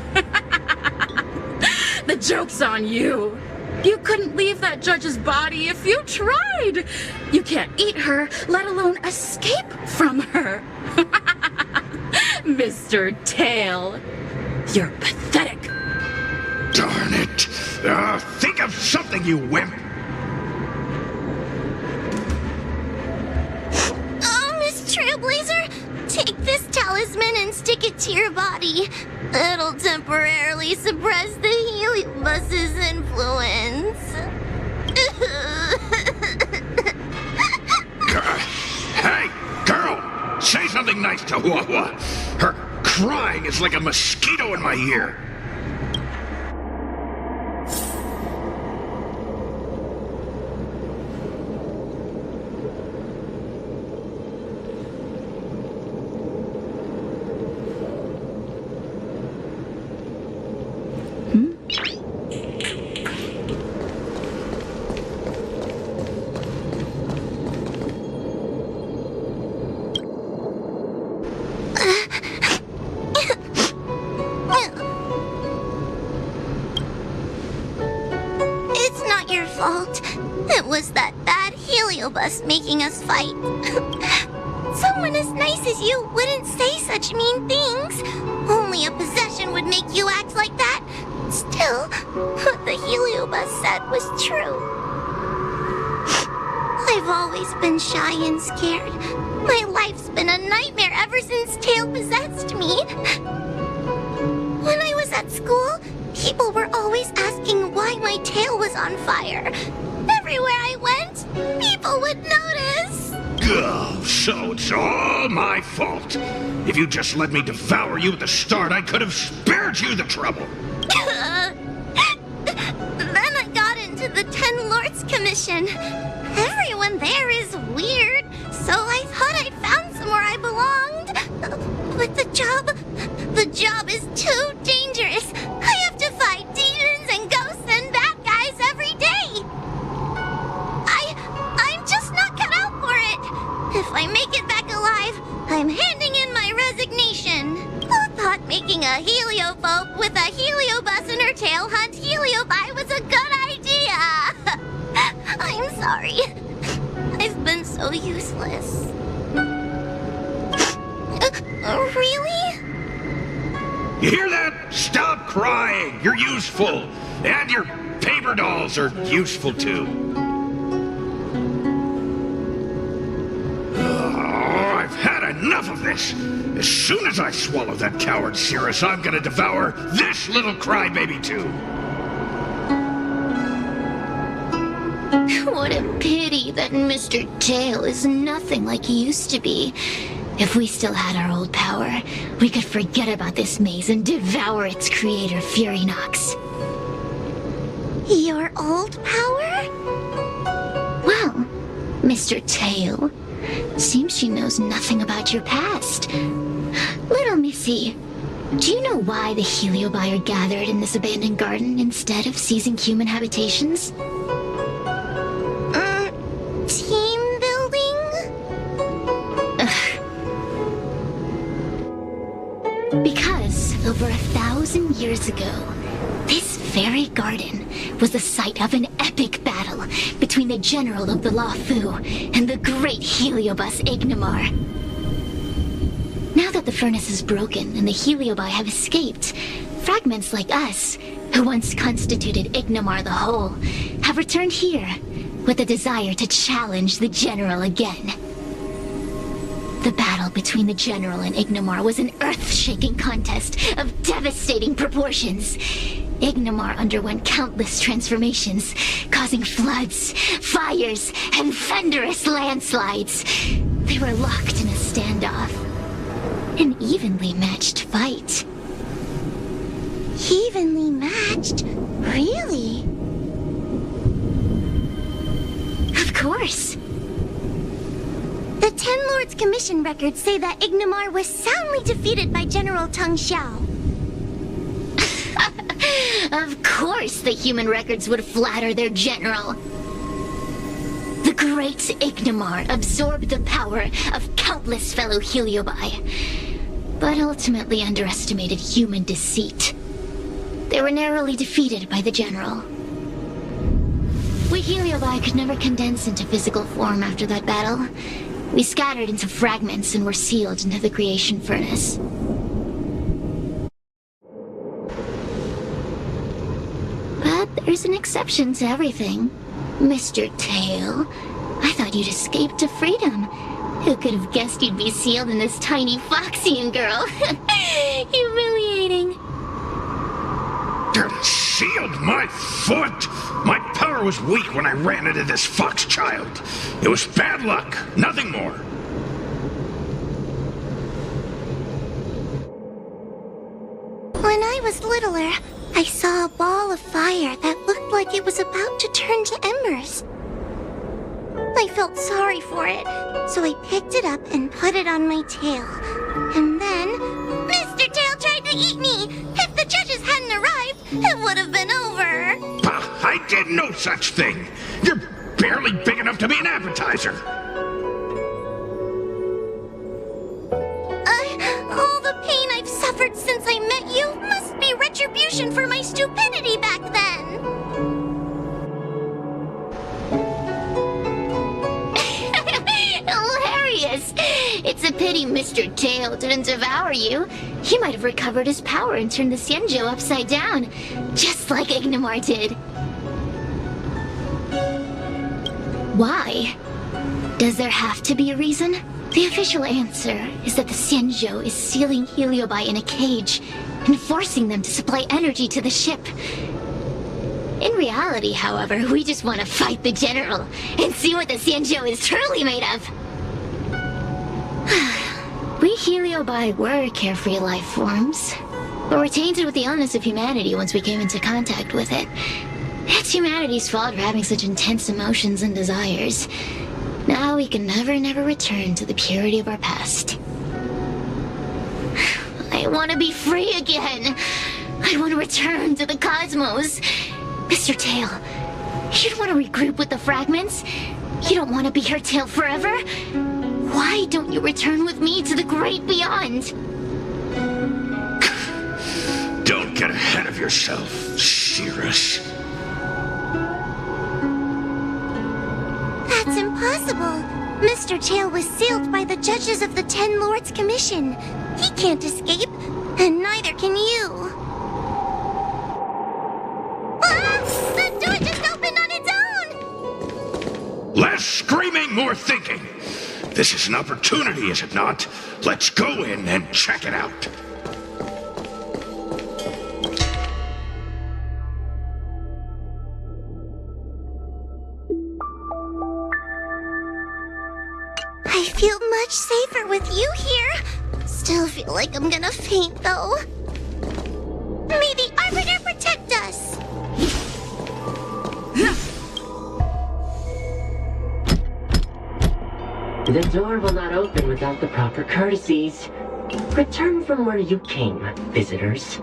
The joke's on you. You couldn't leave that judge's body if you tried. You can't eat her, let alone escape from her. Mr. Tail, you're pathetic. Darn it. Think of something, you wimp. Oh, Miss Trailblazer, take this talisman and stick it to your body. It'll temporarily suppress the Heliobus's influence. Hey, girl! Say something nice to Luocha. Her crying is like a mosquito in my ear. It was that bad Heliobus making us fight. Someone as nice as you wouldn't say such mean things. Only a possession would make you act like that. Still, what the Heliobus said was true. I've always been shy and scared. My life's been a nightmare ever since Tail possessed me. When I was at school, people were always asking why my tail was on fire. Everywhere I went, people would notice. Oh, so it's all my fault. If you just let me devour you at the start, I could have spared you the trouble. Then I got into the 10 Lords Commission. Everyone there is weird, so I thought I'd found somewhere I belonged. But the job is too dangerous. I have to fight demons and ghosts and bad guys every day. I'm just not cut out for it. If I make it back alive, I'm handing in my resignation. Who thought making a heliophobe with a heliobus in her tail hunt heliobi was a good idea? I'm sorry. I've been so useless. Really? You hear that? Stop crying. You're useful. And your paper dolls are useful too. I've had enough of this. As soon as I swallow that coward Cirrus, I'm gonna devour this little crybaby too. What a pity that Mr. Tail is nothing like he used to be. If we still had our old power, we could forget about this maze and devour its creator, Furynox. Your old power? Well, Mr. Tail, seems she knows nothing about your past. Little Missy, do you know why the Heliobi are gathered in this abandoned garden instead of seizing human habitations? Team building? 1,000 years ago, this very garden was the site of an epic battle between the general of the Luofu and the great Heliobus Ignimar. Now that the furnace is broken and the Heliobi have escaped, fragments like us, who once constituted Ignimar the Whole, have returned here with a desire to challenge the general again. The battle between the general and Ignimar was an earth-shaking contest of devastating proportions. Ignimar underwent countless transformations, causing floods, fires, and thunderous landslides. They were locked in a standoff. An evenly matched fight. Evenly matched? Really? Of course. The Ten Lords Commission records say that Ignimar was soundly defeated by General Teng Xiao. Of course the human records would flatter their general. The great Ignimar absorbed the power of countless fellow Heliobi, but ultimately underestimated human deceit. They were narrowly defeated by the general. We Heliobi could never condense into physical form after that battle. We scattered into fragments and were sealed into the creation furnace. But there's an exception to everything. Mr. Tail, I thought you'd escaped to freedom. Who could have guessed you'd be sealed in this tiny Foxian girl? Humiliating. Sealed my foot? My power was weak when I ran into this fox child. It was bad luck, nothing more. When I was littler, I saw a ball of fire that looked like it was about to turn to embers. I felt sorry for it, so I picked it up and put it on my tail. And then, Mr. Tail tried to eat me! If the judges hadn't arrived, it would have been over! Bah, I did no such thing! You're barely big enough to be an appetizer! All the pain I've suffered since I met you must be retribution for my stupidity back then! Hilarious! It's a pity Mr. Tail didn't devour you. He might have recovered his power and turned the Xianzhou upside down, just like Ignimar did. Why? Does there have to be a reason? The official answer is that the Xianzhou is sealing Heliobi in a cage and forcing them to supply energy to the ship. In reality, however, we just want to fight the general and see what the Xianzhou is truly made of. We Heliobi were carefree life forms, but were tainted with the illness of humanity once we came into contact with it. It's humanity's fault for having such intense emotions and desires. Now we can never return to the purity of our past. I want to be free again. I want to return to the cosmos. Mr. Tail, you don't want to regroup with the fragments? You don't want to be her tail forever? Why don't you return with me to the great beyond? Don't get ahead of yourself, Cirrus. That's impossible. Mr. Tail was sealed by the judges of the Ten Lords Commission. He can't escape, and neither can you. Ah! The door just opened on its own! Less screaming, more thinking. This is an opportunity, is it not? Let's go in and check it out. I feel much safer with you here. Still feel like I'm gonna faint, though. May the Arbiter protect us! The door will not open without the proper courtesies. Return from where you came, visitors.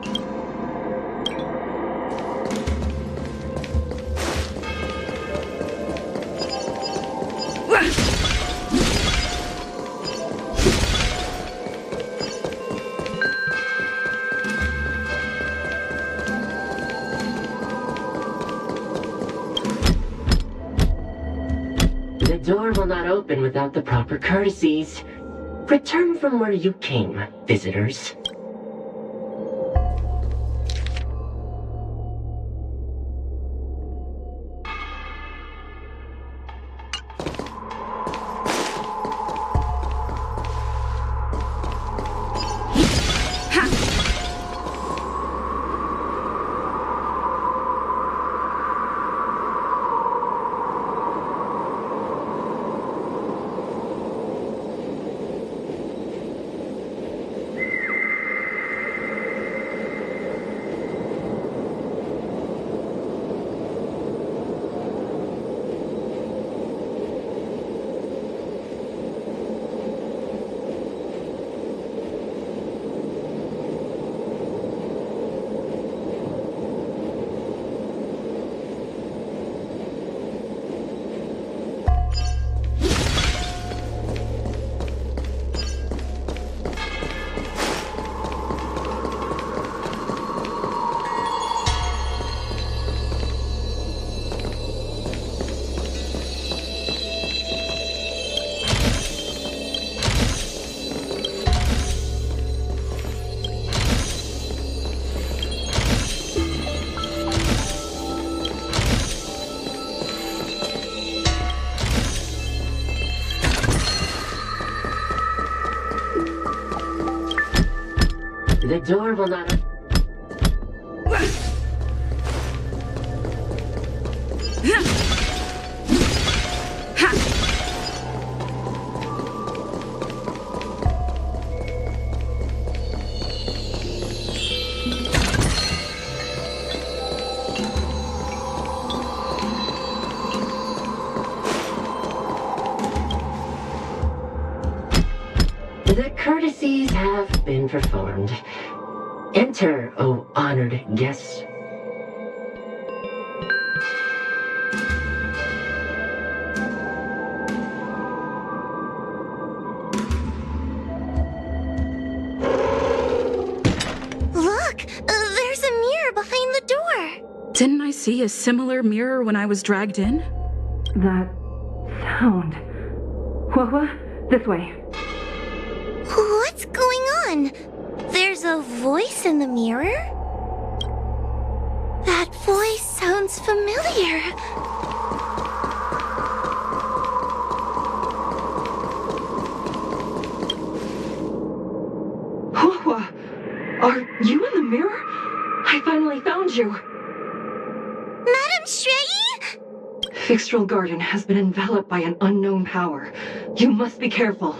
open without the proper courtesies. Return from where you came, visitors. The door will not... The courtesies have been performed. Enter, O honored guests. Look! There's a mirror behind the door! Didn't I see a similar mirror when I was dragged in? That sound. What? This way. What's going on? There's a voice in the mirror? That voice sounds familiar. Hua, are you in the mirror? I finally found you. Madame Shrei? Fixtral Garden has been enveloped by an unknown power. You must be careful.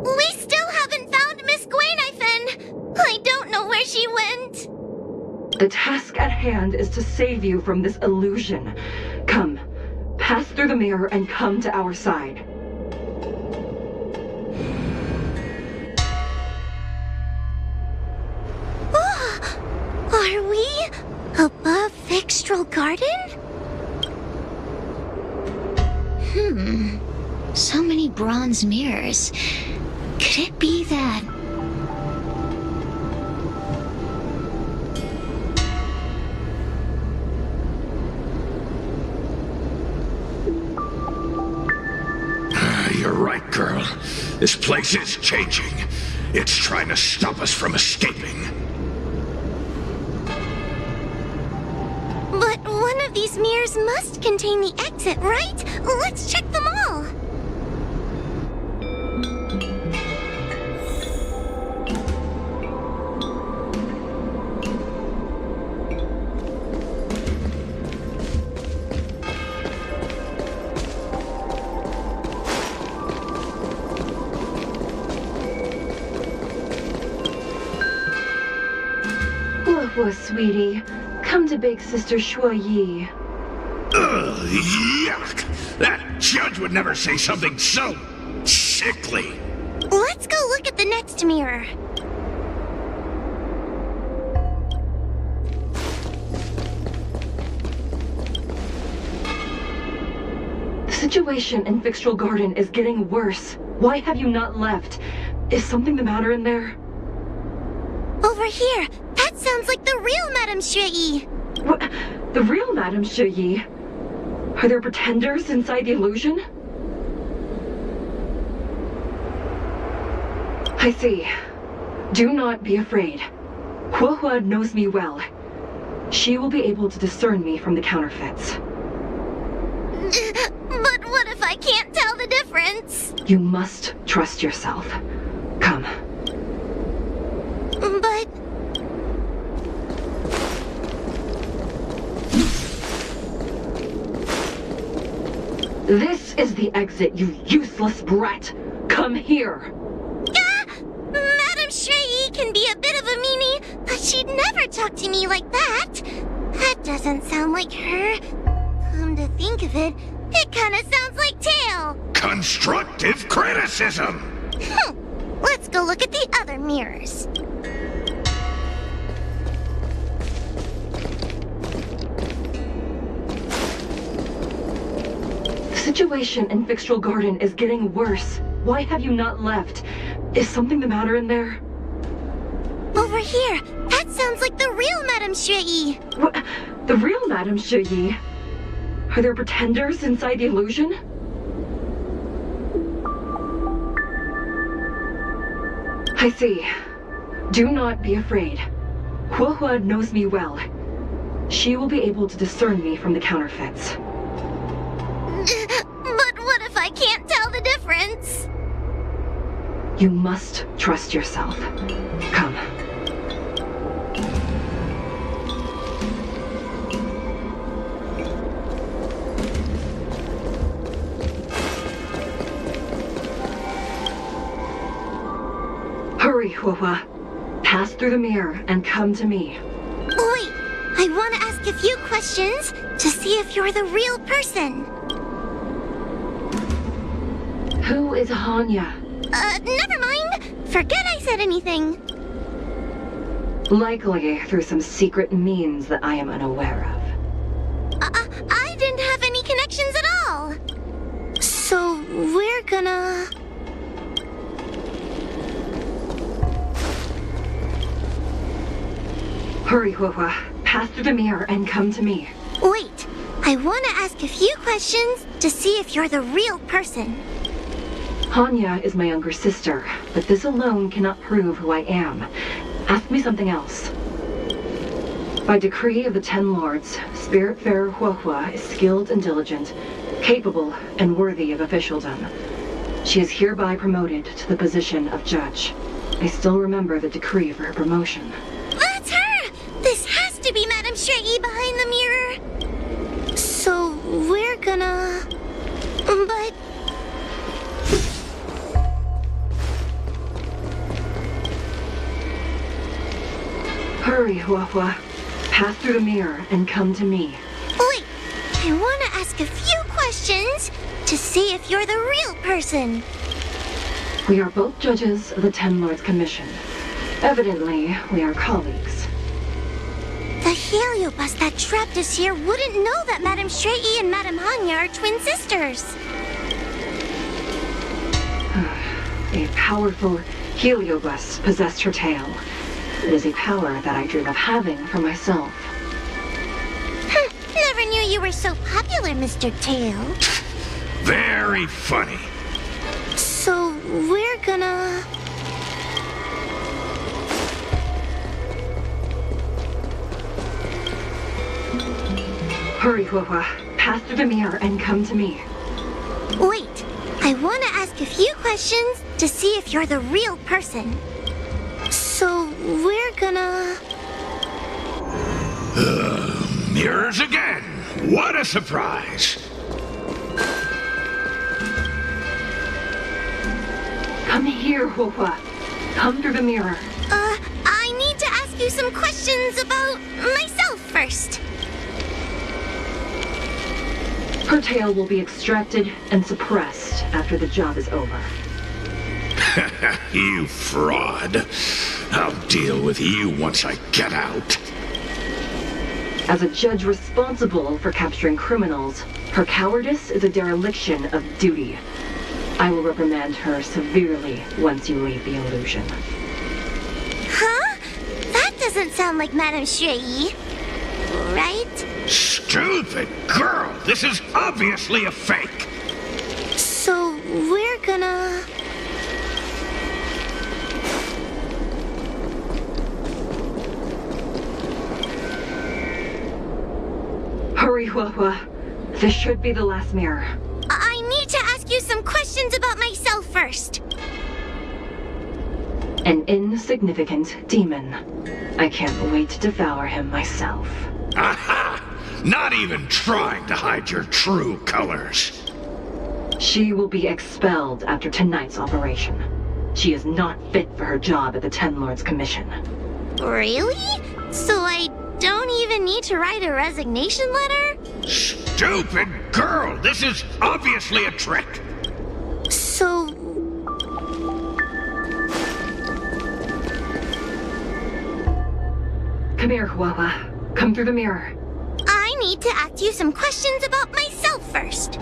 We still haven't found Miss Guinaifen. I don't know where she went. The task at hand is to save you from this illusion. Come, pass through the mirror and come to our side. Are we above Fixtral Garden? So many bronze mirrors. Could it be that... You're right, girl. This place is changing. It's trying to stop us from escaping. But one of these mirrors must contain the exit, right? Let's check them all. Whoa, sweetie. Come to Big Sister Shuo Yi. Ugh, yuck! That judge would never say something so sickly. Let's go look at the next mirror. The situation in Fixtral Garden is getting worse. Why have you not left? Is something the matter in there? Over here. That sounds like the real Madame Shrei. What? The real Madame Shrei? Are there pretenders inside the illusion? I see. Do not be afraid. Huohua knows me well. She will be able to discern me from the counterfeits. But what if I can't tell the difference? You must trust yourself. Come. But... This is the exit, you useless brat! Come here! Madame Shrey can be a bit of a meanie, but she'd never talk to me like that. That doesn't sound like her. Come to think of it, it kinda sounds like Tail. Constructive criticism! Let's go look at the other mirrors. The situation in Fixtral Garden is getting worse. Why have you not left? Is something the matter in there? Over here! That sounds like the real Madame Shrey! What? The real Madame Shrey? Are there pretenders inside the illusion? I see. Do not be afraid. Huohua knows me well. She will be able to discern me from the counterfeits. But what if I can't tell the difference? You must trust yourself. Come. Hurry, Huohua. Pass through the mirror and come to me. Wait, I want to ask a few questions to see if you're the real person. Who is Hanya? Never mind. Forget I said anything. Likely through some secret means that I am unaware of. I didn't have any connections at all. So we're gonna... Hurry, Huohua. Pass through the mirror and come to me. Wait, I want to ask a few questions to see if you're the real person. Hanya is my younger sister, but this alone cannot prove who I am. Ask me something else. By decree of the Ten Lords, Spiritfarer Huohua is skilled and diligent, capable and worthy of officialdom. She is hereby promoted to the position of judge. I still remember the decree for her promotion. That's her! This has to be Madame Shrey behind the mirror. So we're gonna... But... Hurry, Huohua. Pass through the mirror and come to me. Wait, I want to ask a few questions to see if you're the real person. We are both judges of the Ten Lords Commission. Evidently, we are colleagues. The Heliobus that trapped us here wouldn't know that Madame Shrey and Madame Hanya are twin sisters. A powerful Heliobus possessed her tail. It is a power that I dream of having for myself. Never knew you were so popular, Mr. Tail. Very funny. So we're gonna... Hurry, Huohua. Pass through the mirror and come to me. Wait, I want to ask a few questions to see if you're the real person. So we're gonna... Mirrors again. What a surprise. Come here, Huohua. Come through the mirror. I need to ask you some questions about myself first. Her tail will be extracted and suppressed after the job is over. You fraud. I'll deal with you once I get out. As a judge responsible for capturing criminals, her cowardice is a dereliction of duty. I will reprimand her severely once you leave the illusion. Huh? That doesn't sound like Madame Shrey, right? Stupid girl! This is obviously a fake! So we're gonna... Huahua. This should be the last mirror. I need to ask you some questions about myself first. An insignificant demon. I can't wait to devour him myself. Aha! Not even trying to hide your true colors. She will be expelled after tonight's operation. She is not fit for her job at the Ten Lords Commission. Really? So I don't even need to write a resignation letter? Stupid girl! This is obviously a trick! So... Come here, Huahua. Come through the mirror. I need to ask you some questions about myself first.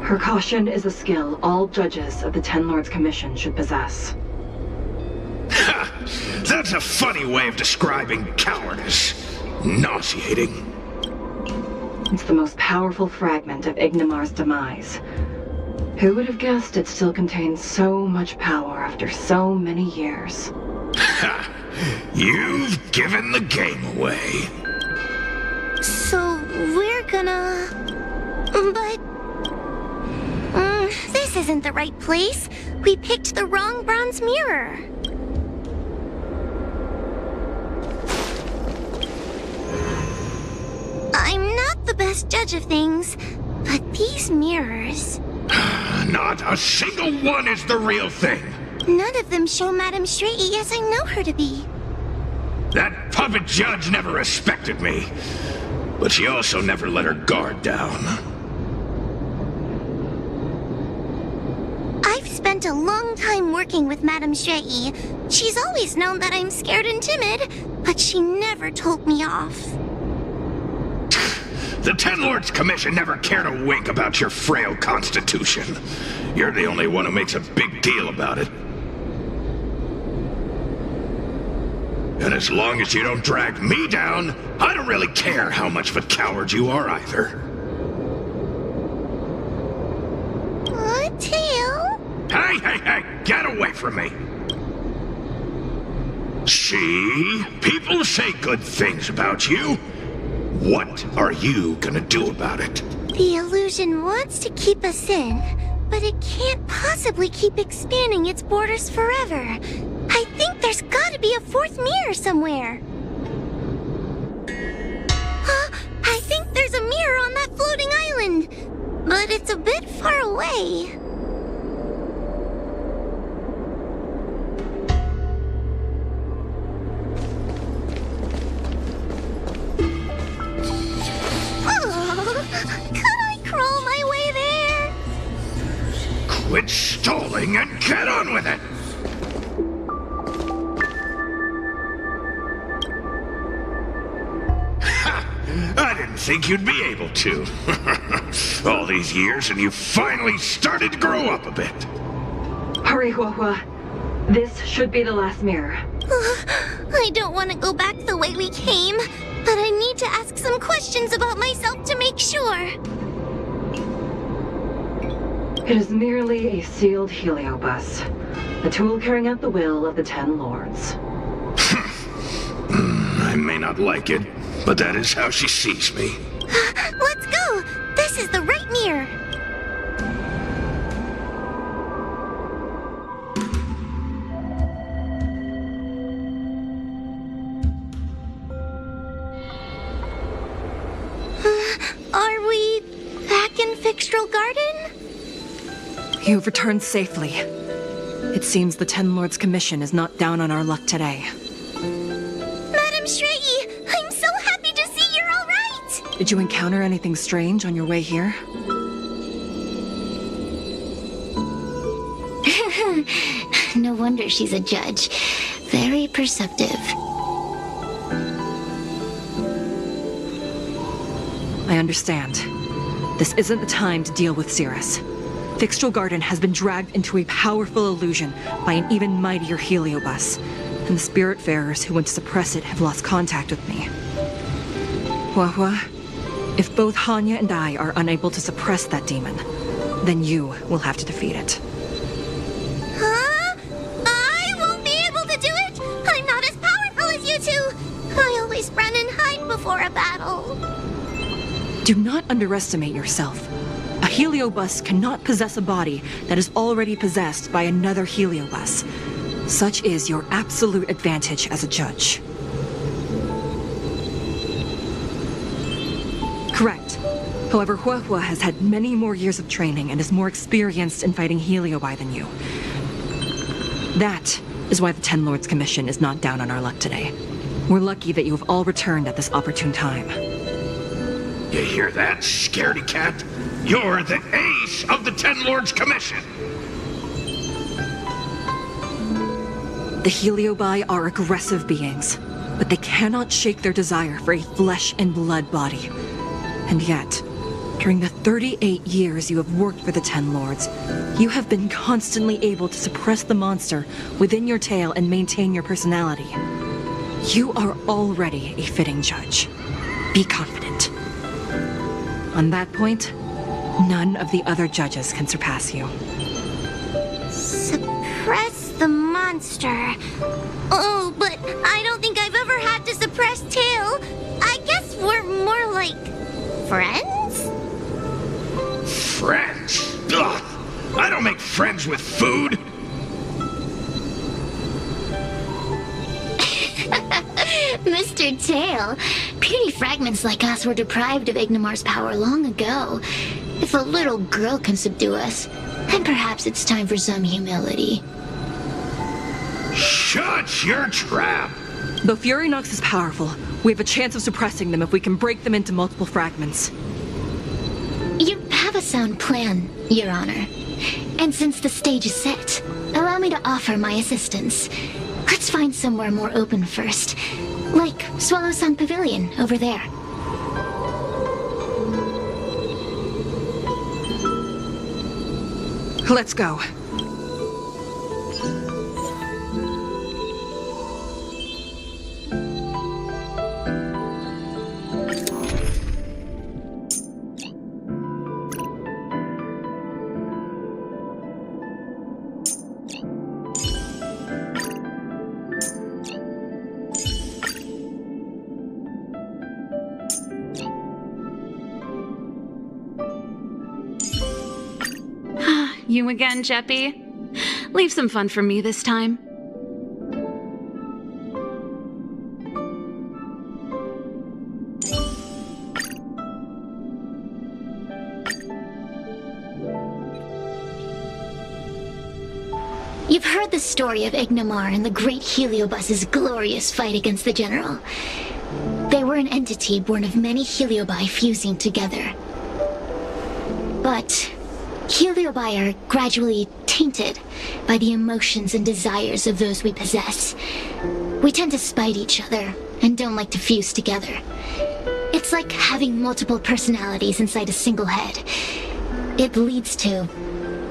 Her caution is a skill all judges of the Ten Lords Commission should possess. Ha! That's a funny way of describing cowardice. Nauseating. It's the most powerful fragment of Ignimar's demise. Who would have guessed it still contains so much power after so many years? Ha! You've given the game away. So we're gonna... But... this isn't the right place. We picked the wrong bronze mirror. I'm not the best judge of things, but these mirrors... Not a single one is the real thing. None of them show Madame Straighty as I know her to be. That puppet judge never respected me. But she also never let her guard down. I've spent a long time working with Madame Straighty. She's always known that I'm scared and timid, but she never told me off. The Ten Lords Commission never cared a wink about your frail constitution. You're the only one who makes a big deal about it. And as long as you don't drag me down, I don't really care how much of a coward you are either. Tail? Hey, get away from me! See? People say good things about you. What are you gonna do about it? The illusion wants to keep us in, but it can't possibly keep expanding its borders forever. I think there's gotta be a fourth mirror somewhere. I think there's a mirror on that floating island, but it's a bit far away. Quit stalling and get on with it! Ha! I didn't think you'd be able to. All these years and you finally started to grow up a bit. Hurry, Huahua. This should be the last mirror. I don't want to go back the way we came, but I need to ask some questions about myself to make sure. It is merely a sealed heliobus, a tool carrying out the will of the Ten Lords. I may not like it, but that is how she sees me. Let's go! This is the right mirror! Are we back in Fixtral Garden? You've returned safely. It seems the Ten Lords Commission is not down on our luck today. Madame Straighty, I'm so happy to see you're all right! Did you encounter anything strange on your way here? No wonder she's a judge. Very perceptive. I understand. This isn't the time to deal with Cirrus. Fixtral Garden has been dragged into a powerful illusion by an even mightier heliobus, and the Spiritfarers who went to suppress it have lost contact with me. Huahua, if both Hanya and I are unable to suppress that demon, then you will have to defeat it. Huh? I won't be able to do it! I'm not as powerful as you two! I always run and hide before a battle. Do not underestimate yourself. A heliobus cannot possess a body that is already possessed by another heliobus. Such is your absolute advantage as a judge. Correct. However, Huahua has had many more years of training and is more experienced in fighting heliobi than you. That is why the Ten Lords Commission is not down on our luck today. We're lucky that you have all returned at this opportune time. You hear that, scaredy cat? You're the ace of the Ten Lords Commission! The heliobi are aggressive beings, but they cannot shake their desire for a flesh and blood body. And yet, during the 38 years you have worked for the Ten Lords, you have been constantly able to suppress the monster within your tail and maintain your personality. You are already a fitting judge. Be confident. On that point, none of the other judges can surpass you. Suppress the monster. Oh, but I don't think I've ever had to suppress Tail. I guess we're more like friends? Friends? Ugh! I don't make friends with food! Mr. Tail, puny fragments like us were deprived of Ignimar's power long ago. If a little girl can subdue us, then perhaps it's time for some humility. Shut your trap! Though Furynox is powerful, we have a chance of suppressing them if we can break them into multiple fragments. You have a sound plan, Your Honor. And since the stage is set, allow me to offer my assistance. Let's find somewhere more open first. Like Swallow Song Pavilion, over there. Let's go. You again, Jeppy? Leave some fun for me this time. You've heard the story of Ignimar and the great Heliobus's glorious fight against the General. They were an entity born of many Heliobi fusing together. But Heliobi are gradually tainted by the emotions and desires of those we possess. We tend to spite each other and don't like to fuse together. It's like having multiple personalities inside a single head. It leads to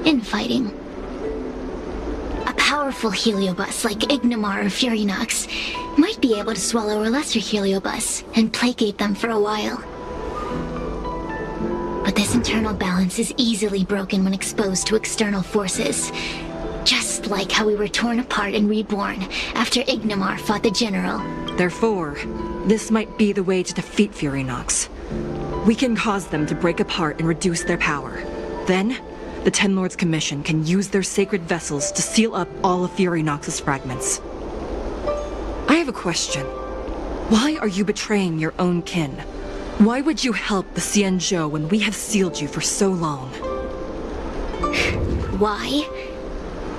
infighting. A powerful Heliobus like Ignimar or Furynox might be able to swallow a lesser Heliobus and placate them for a while. But this internal balance is easily broken when exposed to external forces. Just like how we were torn apart and reborn after Ignimar fought the General. Therefore, this might be the way to defeat Furynox. We can cause them to break apart and reduce their power. Then, the Ten Lords Commission can use their sacred vessels to seal up all of Furynox's fragments. I have a question. Why are you betraying your own kin? Why would you help the Xianzhou when we have sealed you for so long? Why?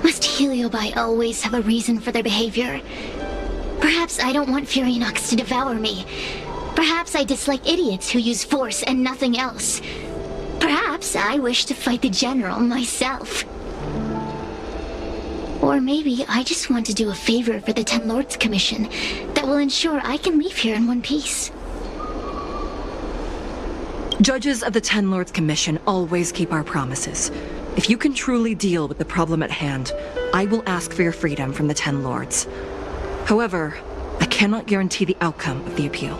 Must Heliobi always have a reason for their behavior? Perhaps I don't want Furynox to devour me. Perhaps I dislike idiots who use force and nothing else. Perhaps I wish to fight the General myself. Or maybe I just want to do a favor for the Ten Lords Commission that will ensure I can leave here in one piece. Judges of the Ten Lords Commission always keep our promises. If you can truly deal with the problem at hand, I will ask for your freedom from the Ten Lords. However, I cannot guarantee the outcome of the appeal.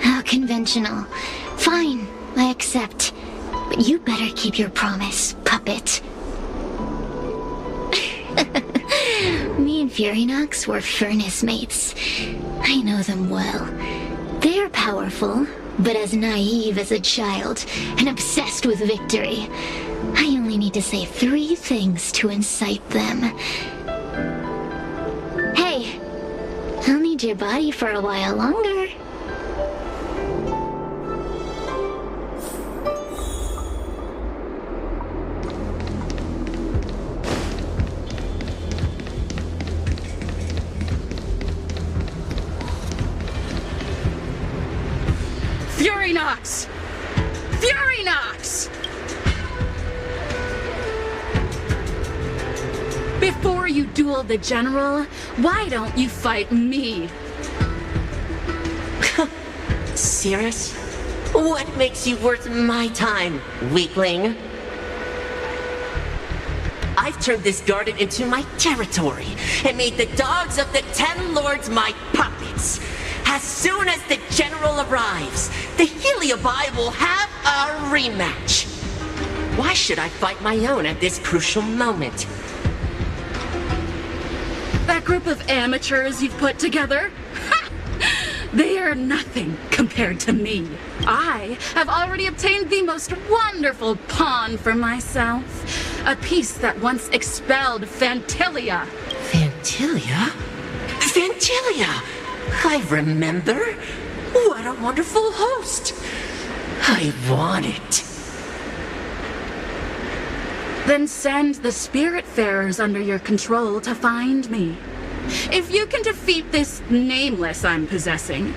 How conventional. Fine, I accept. But you better keep your promise, puppet. Me and Furynox were furnace mates. I know them well. They're powerful, but as naive as a child and obsessed with victory. I only need to say 3 things to incite them. Hey, I'll need your body for a while longer. Furynox! Furynox! Before you duel the general, why don't you fight me? Serious? What makes you worth my time, weakling? I've turned this garden into my territory and made the dogs of the 10 lords my puppets. As soon as the general arrives, the Heliobi will have a rematch. Why should I fight my own at this crucial moment? That group of amateurs you've put together? Ha! They are nothing compared to me. I have already obtained the most wonderful pawn for myself. A piece that once expelled Phantilia. Phantilia? Phantilia! I remember. What a wonderful host. I want it. Then send the Spiritfarers under your control to find me. If you can defeat this nameless I'm possessing,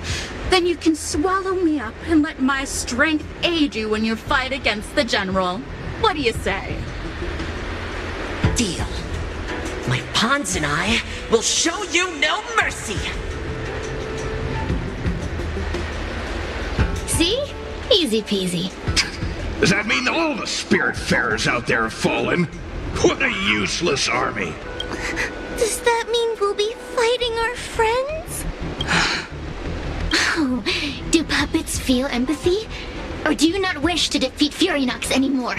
then you can swallow me up and let my strength aid you in your fight against the general. What do you say? Deal. My pawns and I will show you no mercy. See? Easy peasy. Does that mean all the Spiritfarers out there have fallen? What a useless army. Does that mean we'll be fighting our friends? Oh, do puppets feel empathy? Or do you not wish to defeat Furynox anymore?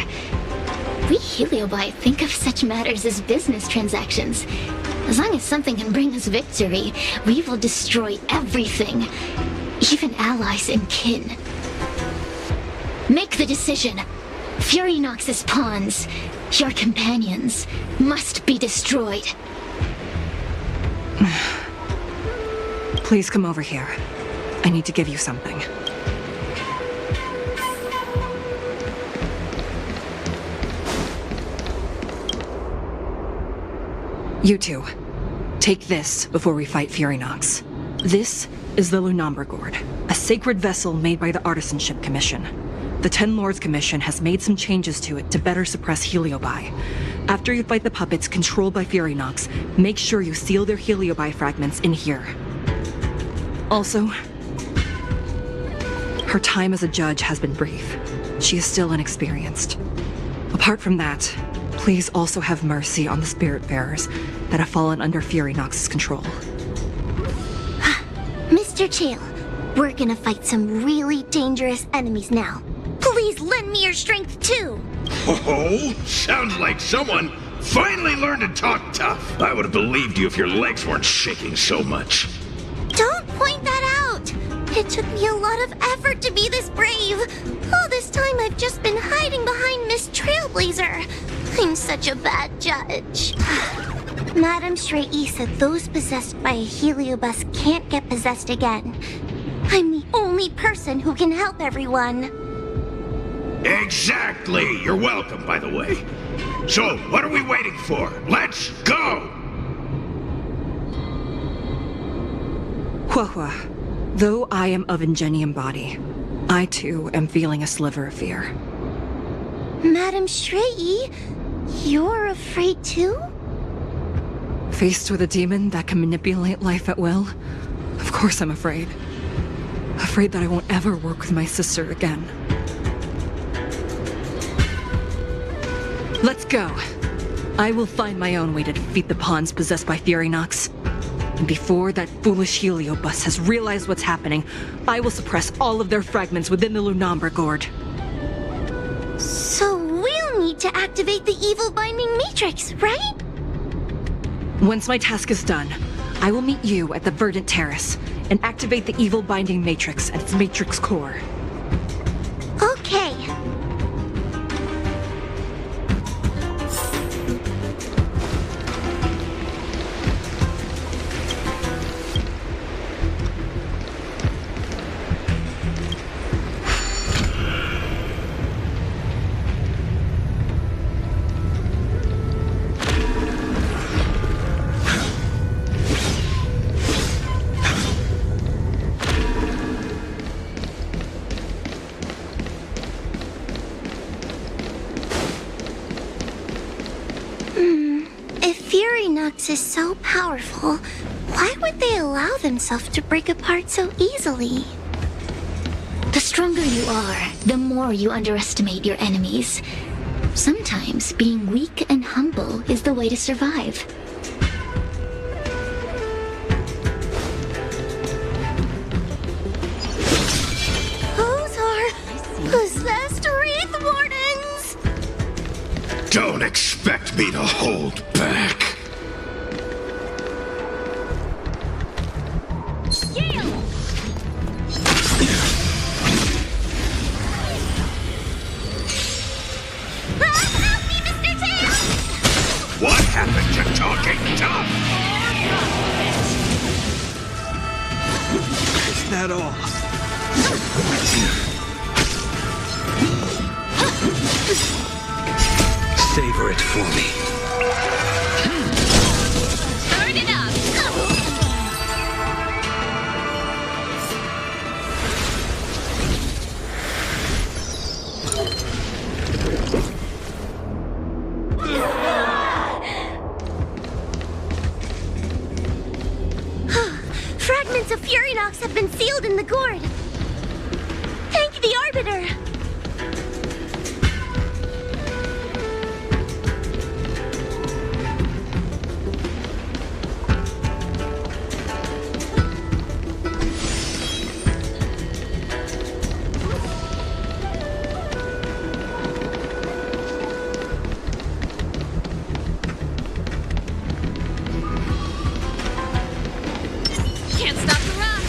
We Heliobi think of such matters as business transactions. As long as something can bring us victory, we will destroy everything. Even allies and kin. Make the decision. Furynox's pawns, your companions, must be destroyed. Please come over here. I need to give you something. You two, take this before we fight Furynox. This is the Lunamber Gourd, a sacred vessel made by the Artisanship Commission. The 10 Lords Commission has made some changes to it to better suppress Heliobi. After you fight the puppets controlled by Furynox, make sure you seal their Heliobi fragments in here. Also, her time as a judge has been brief. She is still inexperienced. Apart from that, please also have mercy on the Spiritfarers that have fallen under Furynox's control. Mr. Chael, we're gonna fight some really dangerous enemies now. Please lend me your strength too! Oh, sounds like someone finally learned to talk tough. I would have believed you if your legs weren't shaking so much. Don't point that out! It took me a lot of effort to be this brave. All this time I've just been hiding behind Miss Trailblazer. I'm such a bad judge. Madame Shrey said those possessed by a Heliobus can't get possessed again. I'm the only person who can help everyone. Exactly! You're welcome, by the way. So, what are we waiting for? Let's go! Huahua, though I am of Ingenium body, I too am feeling a sliver of fear. Madame Shrey, you're afraid too? Faced with a demon that can manipulate life at will, of course I'm afraid. Afraid that I won't ever work with my sister again. Let's go. I will find my own way to defeat the pawns possessed by Furynox. And before that foolish Heliobus has realized what's happening, I will suppress all of their fragments within the Lunamber Gourd. So we'll need to activate the evil binding matrix, right? Once my task is done, I will meet you at the Verdant Terrace and activate the evil binding matrix at its matrix core. Furynox is so powerful, why would they allow themselves to break apart so easily? The stronger you are, the more you underestimate your enemies. Sometimes being weak and humble is the way to survive. Those are possessed Wraith Wardens! Don't expect me to hold back. What happened to talking tough? Is that all? Savor it for me. Turn it up! Fragments of Furynox have been sealed in the gourd. Thank the Arbiter. Can't stop the run!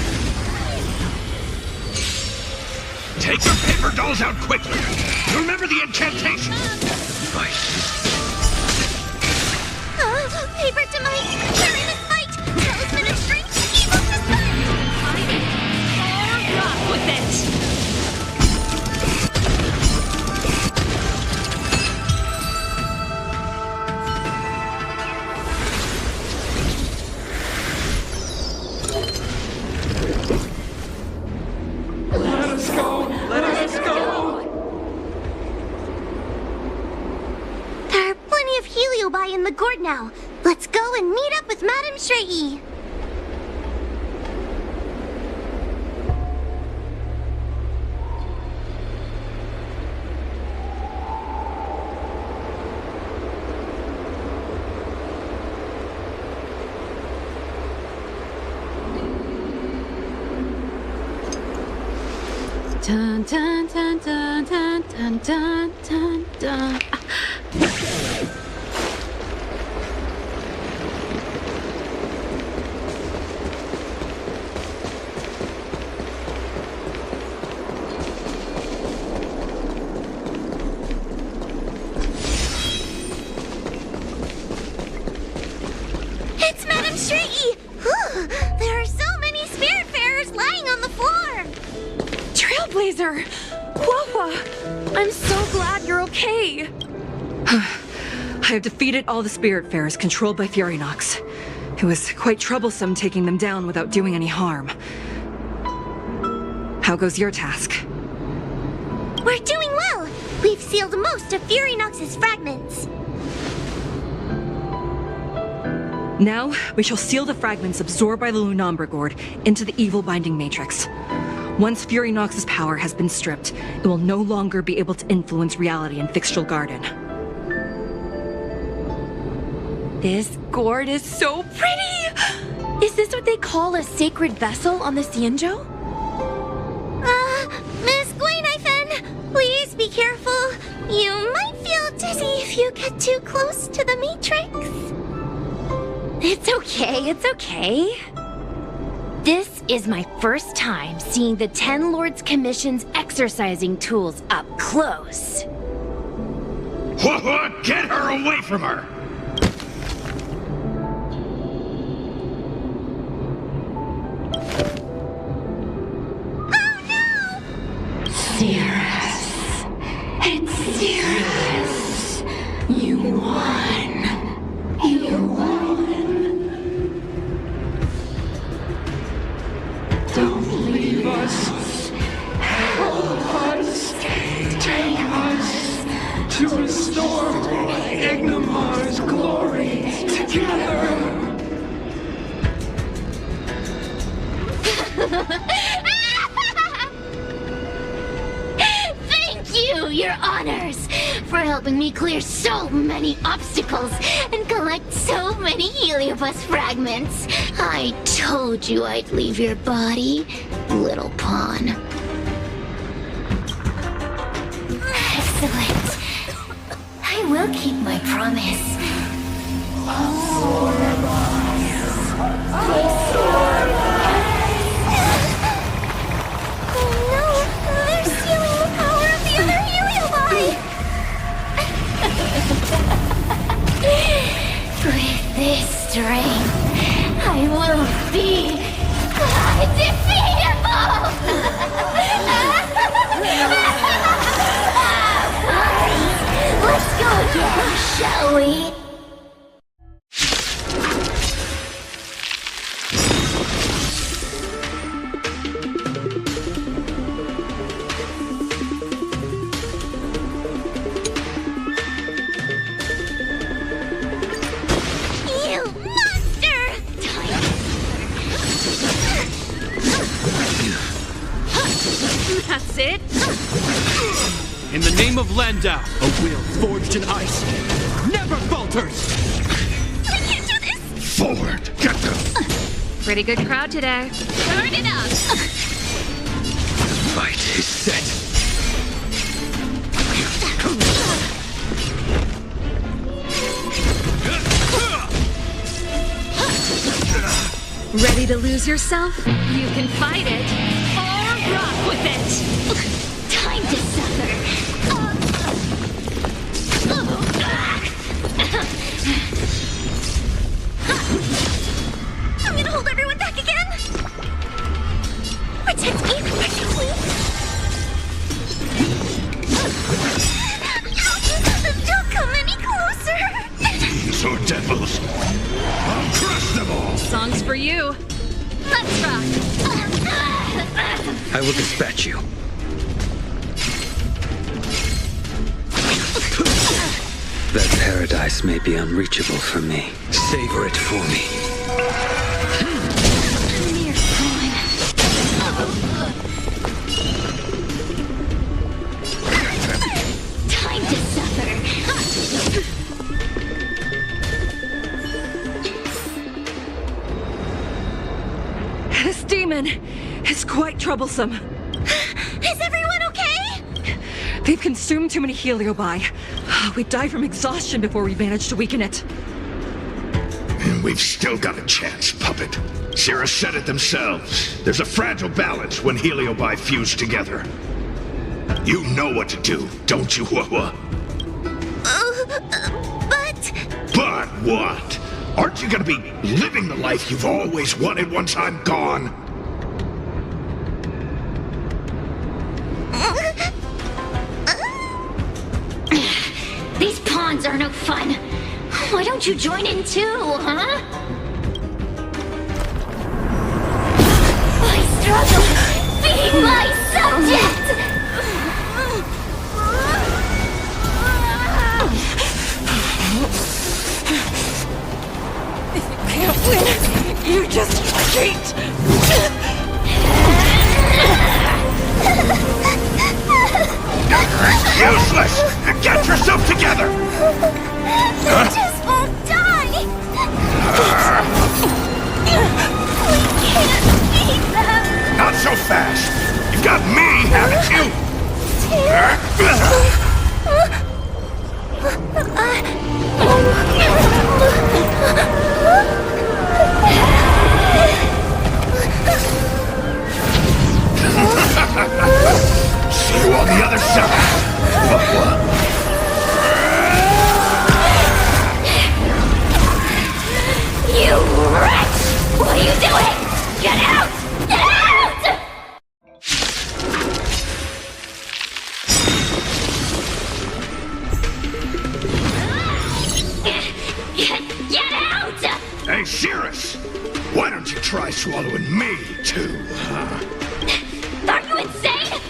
Take the paper dolls out quickly. Remember the incantation. Paper to Mike! During this fight! Talisman of strength! Evil to fight! Fight it! Or rock with it! Let us go! Let us go! There are plenty of heliobi in the gourd now. Let's go and meet up with Madame Shrey. Dun dun dun dun dun dun dun dun dun. It's Madame Shrey! There are so many Spiritfarers lying on the floor! Trailblazer! Luocha! I'm so glad you're okay! I have defeated all the Spiritfarers controlled by Furynox. It was quite troublesome taking them down without doing any harm. How goes your task? We're doing well! We've sealed most of Furynox's fragments. Now, we shall seal the fragments absorbed by the Luocha gourd into the evil binding matrix. Once Furynox's power has been stripped, it will no longer be able to influence reality in Fixtral Garden. This gourd is so pretty! Is this what they call a sacred vessel on the Xianzhou? Miss Guinaifen, please be careful. You might feel dizzy if you get too close to the Matrix. It's okay, it's okay. This is my first time seeing the Ten Lords Commission's exercising tools up close. What? Get her away from her! Cirrus. It's Cirrus. You won. You won. Don't leave us. Help us. Take us to restore Ignimar's glory together. helping me clear so many obstacles and collect so many heliobus fragments. I told you I'd leave your body, little pawn. Excellent. I will keep my promise. With this strength, I will be undefeatable! Let's go again, shall we? That's it. In the name of Landau, a will forged in ice never falters. I can't do this. Forward, get them. Pretty good crowd today. Turn it up. Fight is set. Ready to lose yourself? You can fight it or rock with it. Time to suffer. I'm gonna hold everyone back again. Protect me, please. Don't come any closer. So devils, I'll crush them all. Song's for you. Let's rock. I will dispatch you. That paradise may be unreachable for me. Savor it for me. Mere time to suffer. This demon is quite troublesome. Is everyone okay? They've consumed too many heliobi. We'd die from exhaustion before we managed to weaken it. And we've still got a chance, Puppet. Sierra said it themselves. There's a fragile balance when heliobi fuse together. You know what to do, don't you, Wawa? But... But what? Aren't you gonna be living the life you've always wanted once I'm gone? These pawns are no fun. Why don't you join in too, huh? I struggle. Be my subject! If you can't win, you just cheat! Useless! Get yourself together! You just won't die! We can't beat them! Not so fast! You've got me, haven't you? See you on the other side! You wretch! What are you doing? Get out! Get out! Get out! Hey, Cirrus! Why don't you try swallowing me, too, huh? Are you insane?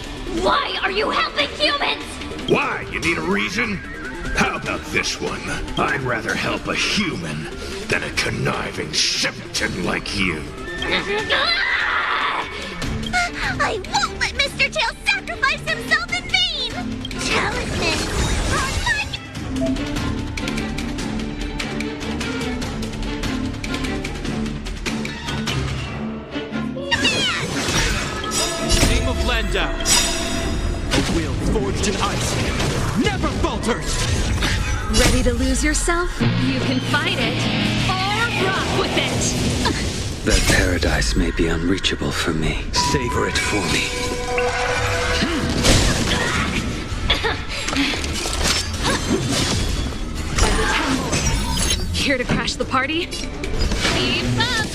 Why are you helping humans? Why? You need a reason? How about this one? I'd rather help a human than a conniving simpleton like you. I won't let Mr. Tail sacrifice himself in vain! Talisman! On my Name of Landau. A will forged in ice. Never falters! Ready to lose yourself? You can fight it, or rock with it! That paradise may be unreachable for me. Savor it for me. Here to crash the party? Keep up!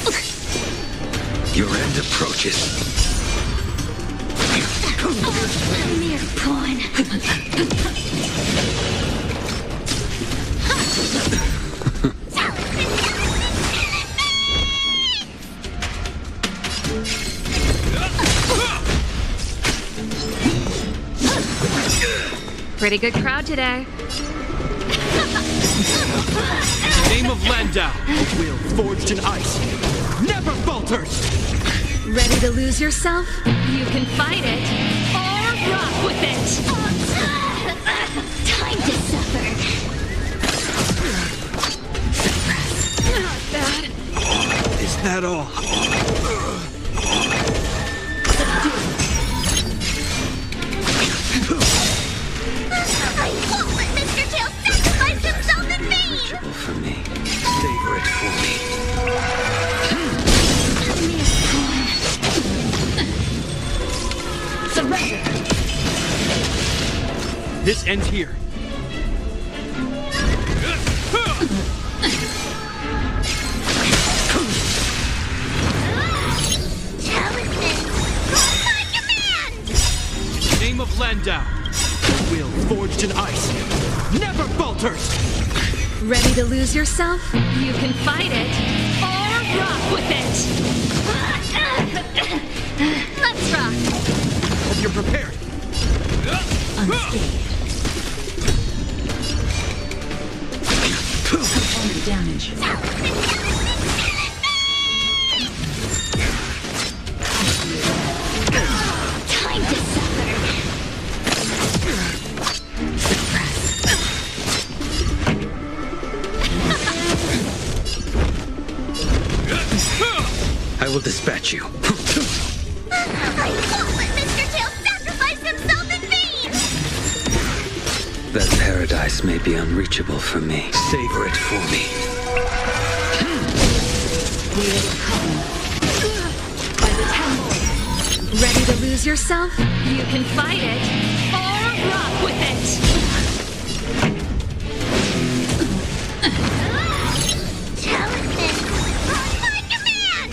Your end approaches. Mere pawn. Pretty good crowd today. Name of Landau. A will forged in ice. Never falters! Ready to lose yourself? You can fight it, or rock with it! Time to suffer. Not bad. Is that all? I won't let Mr. Tail sacrifice himself in vain! Unreachable for me. Savor it for me. Surrender! This ends here. Talisman! My command! Name of Landau. A will forged in ice. Never falters! Ready to lose yourself? You can fight it, or rock with it! Let's rock! Hope you're prepared. Unscathed. Only damage. Time to suffer. I will dispatch you. I won't let Mr. Tail sacrifice himself in vain! That paradise may be unreachable for me. Savor it for me. By the temple. Ready to lose yourself? You can fight it, or rock with it! Talisman! My command!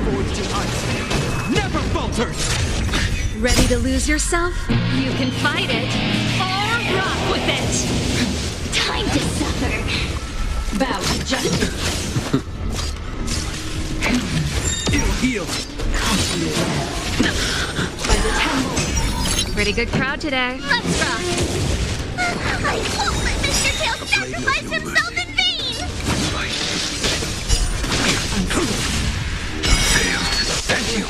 Forged in ice. Never falters! Ready to lose yourself? You can fight it, or rock with it! Time to suffer. Bow to justice. It'll heal. By the temple. Pretty good crowd today. Let's rock! I won't let Mr. Tail sacrifice himself in vain! Fail to set you.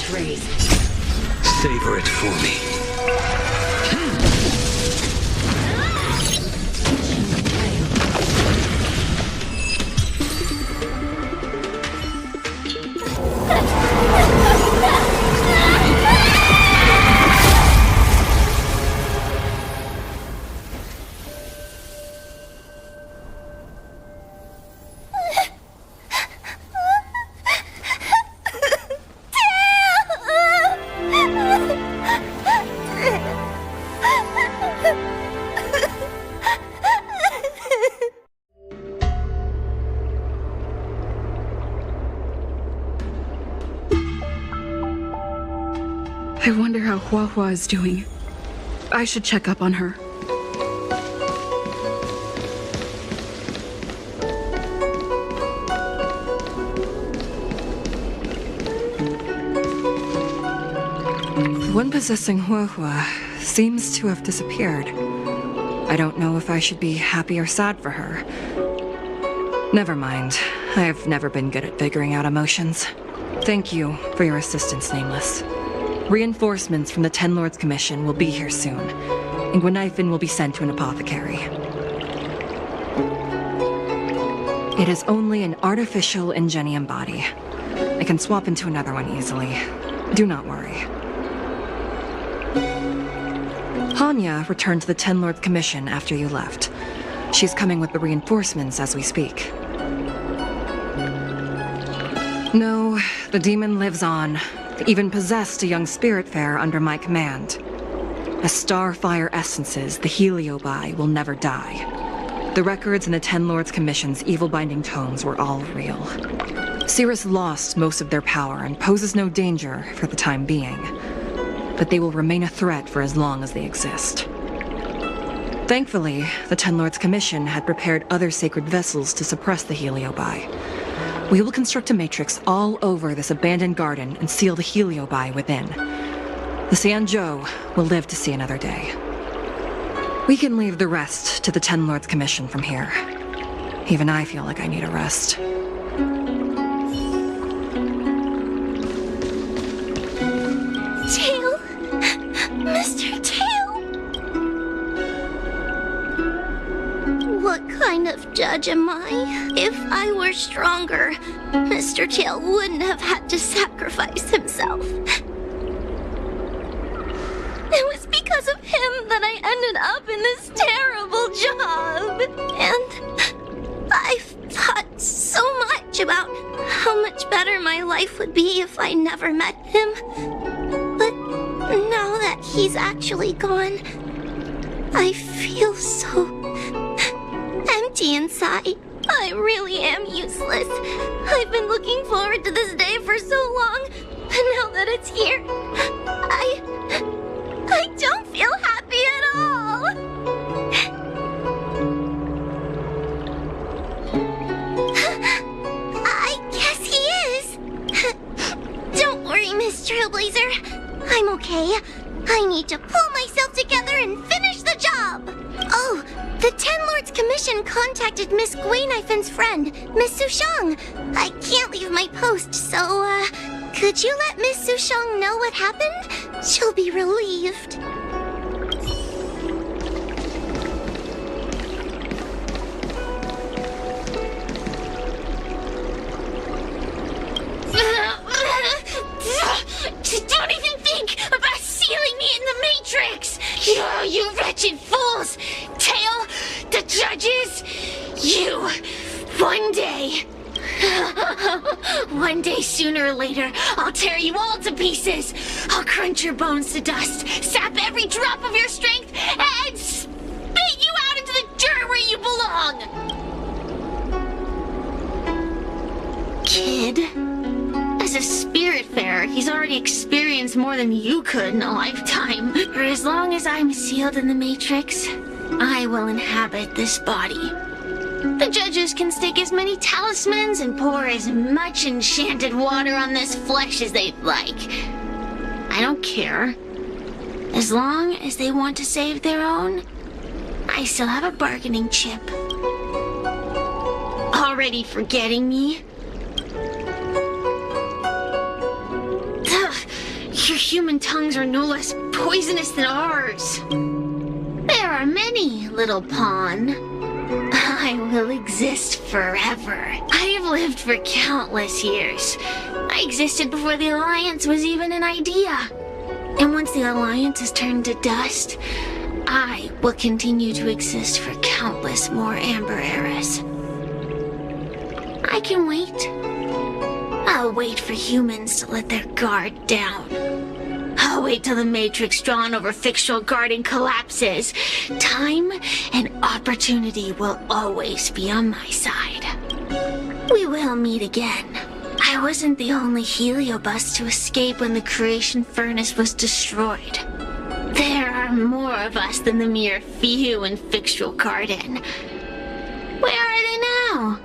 Savor it for me. I wonder how Huahua is doing. I should check up on her. The one possessing Huahua seems to have disappeared. I don't know if I should be happy or sad for her. Never mind. I've never been good at figuring out emotions. Thank you for your assistance, Nameless. Reinforcements from the Ten Lords Commission will be here soon, and Guinaifen will be sent to an apothecary. It is only an artificial ingenium body. I can swap into another one easily. Do not worry. Hanya returned to the Ten Lords Commission after you left. She's coming with the reinforcements as we speak. No, the demon lives on. Even possessed a young spiritfarer under my command. As starfire essences, the Heliobi will never die. The records in the Ten Lords Commission's evil-binding tomes were all real. Cirrus lost most of their power and poses no danger for the time being. But they will remain a threat for as long as they exist. Thankfully, the Ten Lords Commission had prepared other sacred vessels to suppress the Heliobi. We will construct a matrix all over this abandoned garden and seal the Heliobi within. The Xianzhou will live to see another day. We can leave the rest to the Ten Lords Commission from here. Even I feel like I need a rest. Tail! Mr. Tail! What kind of judge am I? If I were stronger, Mr. Tail wouldn't have had to sacrifice himself. It was because of him that I ended up in this terrible job. And I've thought so much about how much better my life would be if I never met him. But now that he's actually gone, I feel so empty inside. I really am useless. I've been looking forward to this day for so long, but now that it's here, I don't feel happy at all. I guess he is. Don't worry, Miss Trailblazer. I'm okay. I need to pull myself together and finish the job. Oh, the Ten Lords Commission contacted Miss Guinaifen's friend, Miss Sushang. I can't leave my post, so, could you let Miss Sushang know what happened? She'll be relieved. Don't even think about sealing me in the Matrix! You wretched fools! Tail, the judges, you, one day... One day, sooner or later, I'll tear you all to pieces. I'll crunch your bones to dust, sap every drop of your strength, and spit you out into the dirt where you belong! Kid? As a spiritfarer, he's already experienced more than you could in a lifetime. For as long as I'm sealed in the Matrix, I will inhabit this body. The judges can stake as many talismans and pour as much enchanted water on this flesh as they'd like. I don't care. As long as they want to save their own, I still have a bargaining chip. Already forgetting me? Your human tongues are no less poisonous than ours. There are many, little pawn. I will exist forever. I have lived for countless years. I existed before the Alliance was even an idea. And once the Alliance is turned to dust, I will continue to exist for countless more Amber eras. I can wait. I'll wait for humans to let their guard down. I'll wait till the Matrix drawn over Fictional Garden collapses. Time and opportunity will always be on my side. We will meet again. I wasn't the only Heliobus to escape when the creation furnace was destroyed. There are more of us than the mere few in Fictional Garden. Where are they now?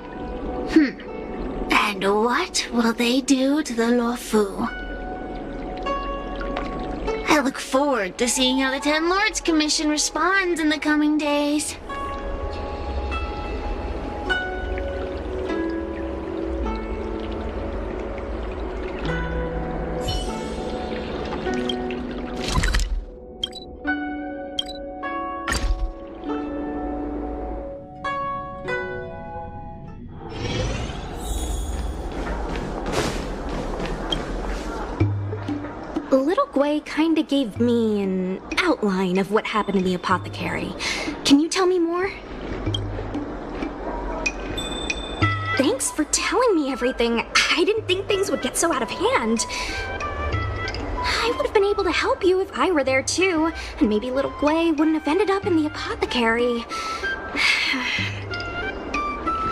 And what will they do to the Luofu? I look forward to seeing how the Ten Lords Commission responds in the coming days. Little Gwei kinda gave me an outline of what happened in the apothecary. Can you tell me more? Thanks for telling me everything. I didn't think things would get so out of hand. I would have been able to help you if I were there too, and maybe Little Gwei wouldn't have ended up in the apothecary.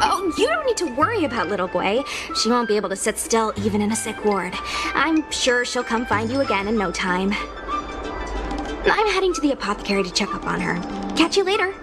Oh, you don't need to worry about Little Gwei. She won't be able to sit still even in a sick ward. I'm sure she'll come find you again in no time. I'm heading to the apothecary to check up on her. Catch you later.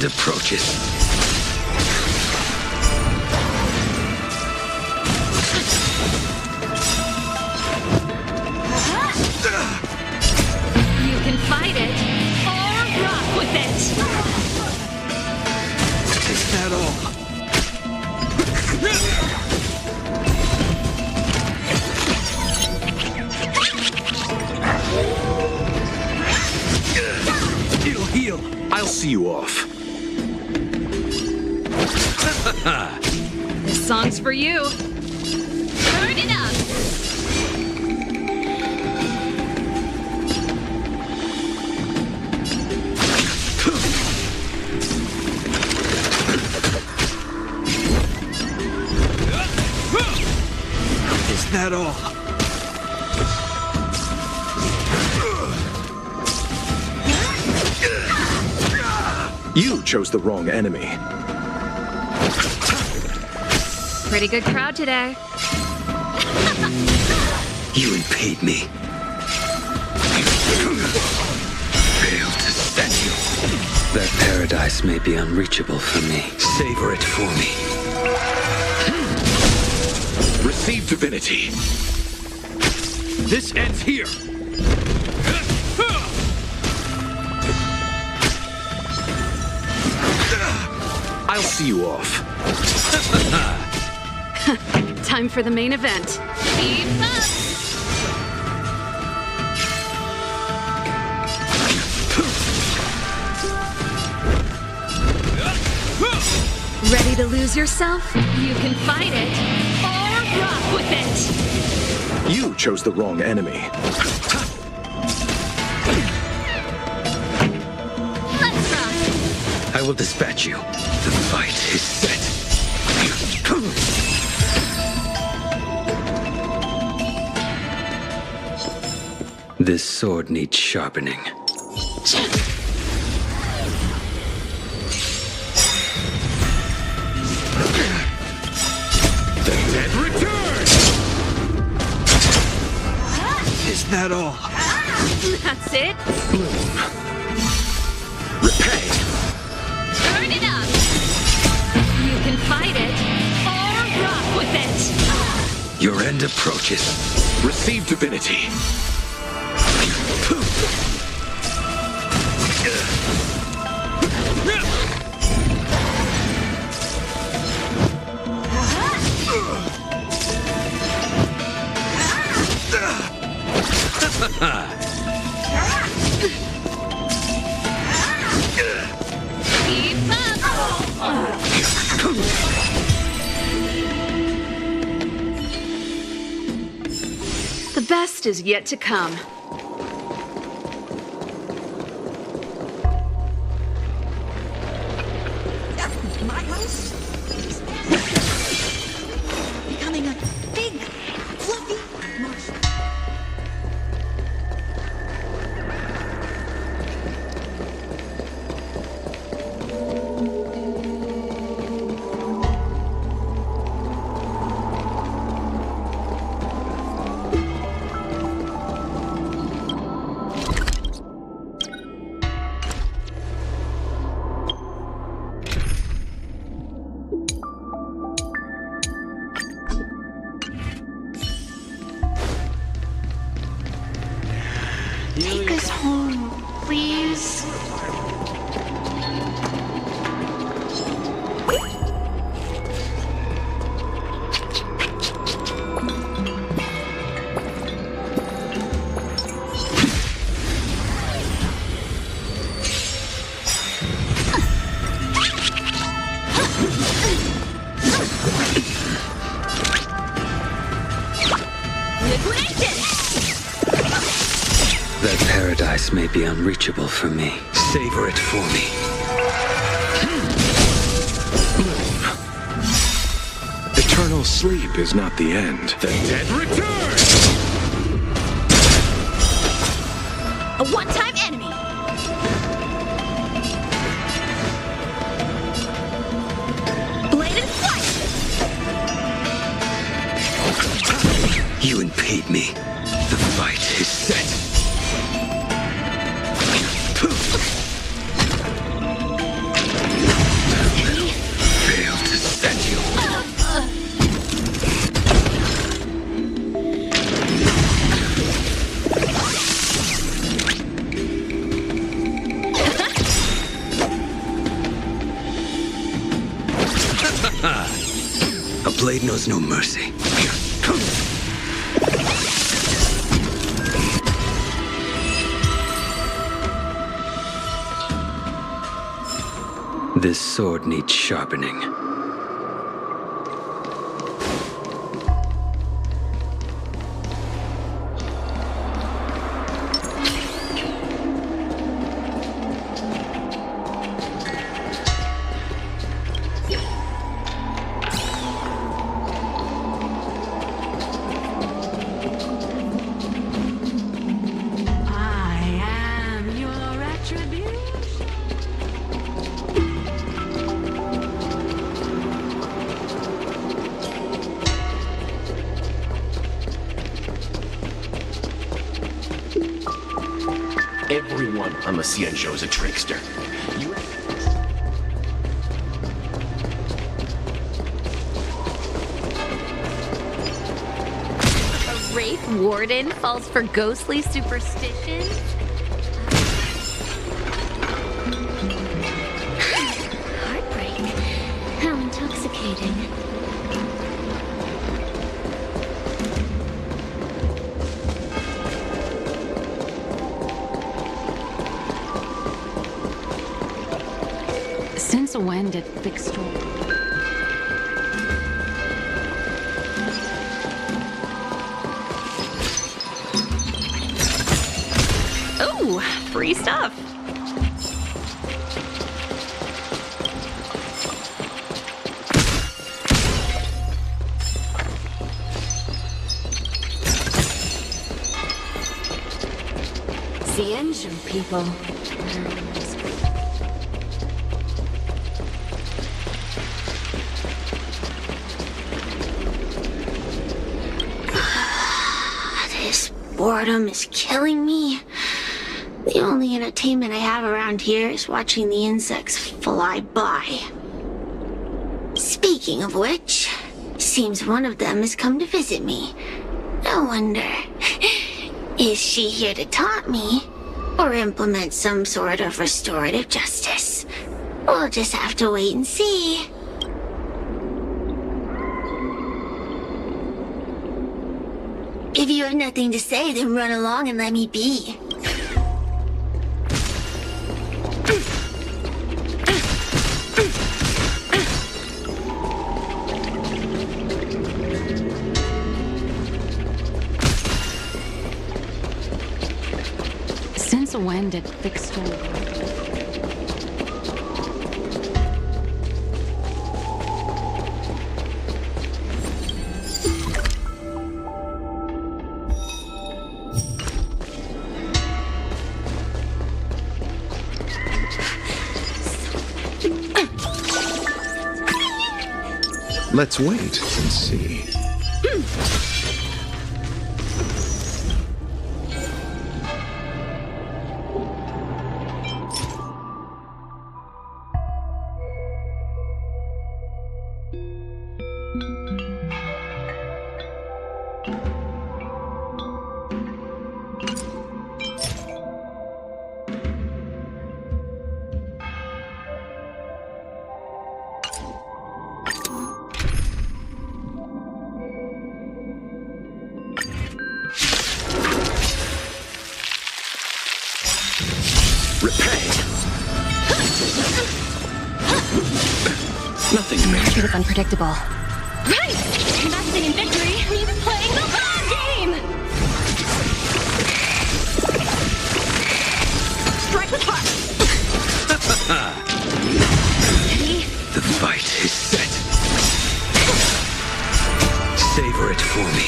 Approaches. You can fight it or rock with it. Is that all? It'll heal. I'll see you off. This song's for you. Turn it up. Is that all? You chose the wrong enemy. Pretty good crowd today. You repaid me. Failed to set you. That paradise may be unreachable for me. Savor it for me. Receive divinity. This ends here. I'll see you off. Time for the main event. Keep up! Ready to lose yourself? You can fight it, or rock with it! You chose the wrong enemy. Let's rock! I will dispatch you. The fight is set. This sword needs sharpening. The dead return! Is that all? That's it? Bloom. Repay. Turn it up! You can fight it, or rock with it! Your end approaches. Receive divinity. Keep up! The best is yet to come. My house? Becoming a big, fluffy marshmallow. Take us home, please. That paradise may be unreachable for me. Savor it for me. Bloom. Eternal sleep is not the end. The dead return! A one-time enemy. Blade and flight. You impede me. The fight is set. Fail to set you. A blade knows no mercy. This sword needs sharpening. I am your retribution. Everyone on the Xianzhou is a trickster. You... A Wraith Warden falls for ghostly superstitions? Heartbreak. How intoxicating. Since when did Fixstro... Ooh, free stuff. Xianzhou people. This boredom is killing me. The only entertainment I have around here is watching the insects fly by. Speaking of which, seems one of them has come to visit me. I wonder, is she here to taunt me or implement some sort of restorative justice? We'll just have to wait and see. If you have nothing to say, then run along and let me be. Since when did Fixstro... Let's wait and see. It was unpredictable. Right! Investing in victory means playing the long game! Strike with heart! The fight is set. Savor it for me.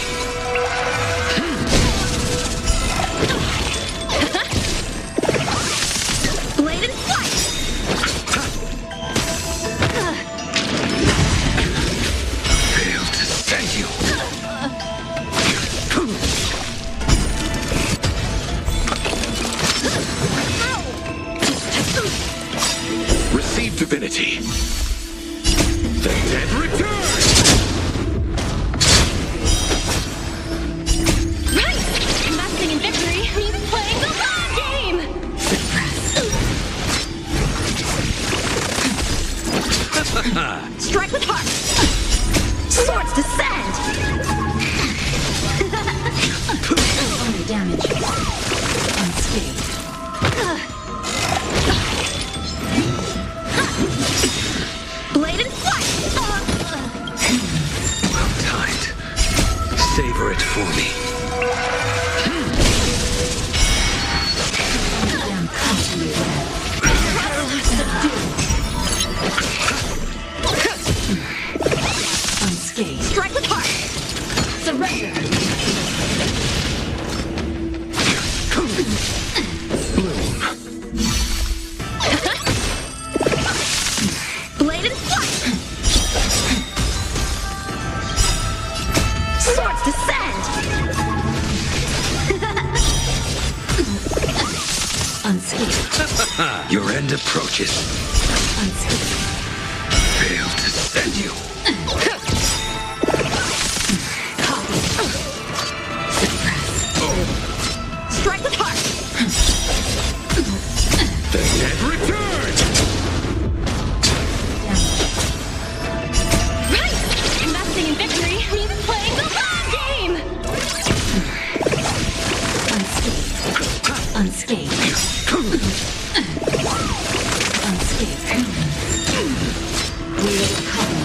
Blade and flight! Receive divinity. The dead return! Right! Investing in victory means playing the long game! Strike with heart! Swords descend! Only damage. Unscathed. Blade and flight! Well timed. Savor it for me. Unscathed. Strike with heart! Surrender! Blade and flight! Swords descend! Unscathed. Your end approaches. Unscathed. Fail to send you. Copy. Suppress. Strike with heart. The dead return! Right! Investing in victory means playing the long game! Unscathed. Unscathed. Unscathed. We will come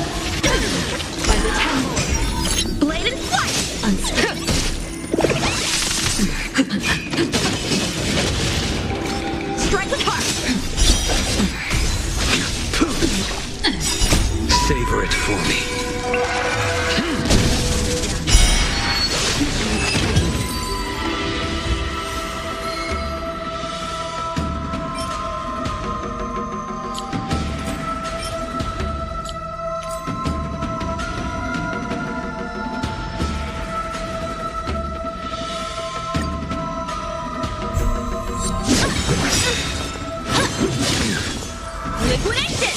by the temple. Blade and flight! Unscathed. Strike with heart. Savor it for me. Liquidation!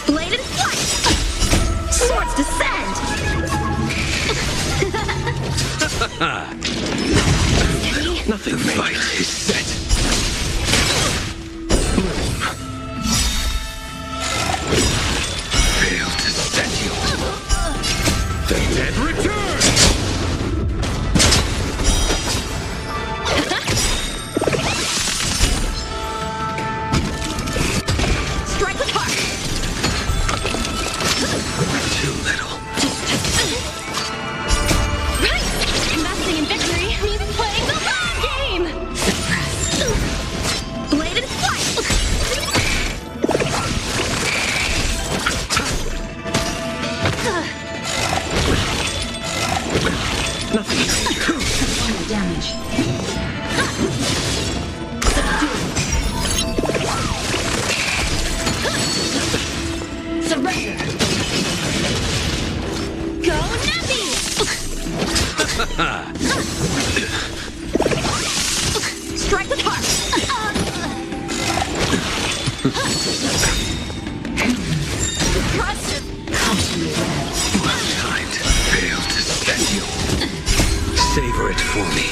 Blade and flight! Swords descend! Nothing fight is set. Fail to send you. The dead return! Strike with heart! Too little. Right! Investing in victory means playing the long game! Blade and flight! Nothing major. Minor damage. Surrender! Go Nappy! Strike with heart! Trust it! Time to fail to send you. Savor it for me.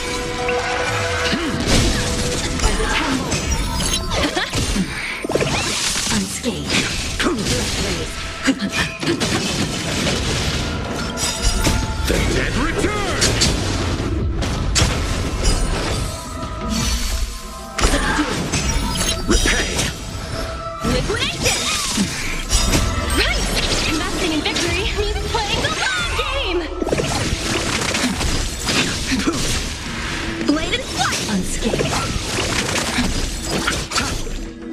By the temple. Unscathed. The dead return! Repay! Liquidation! Right! Investing in victory means playing the long game! Blade and flight! Unscathed.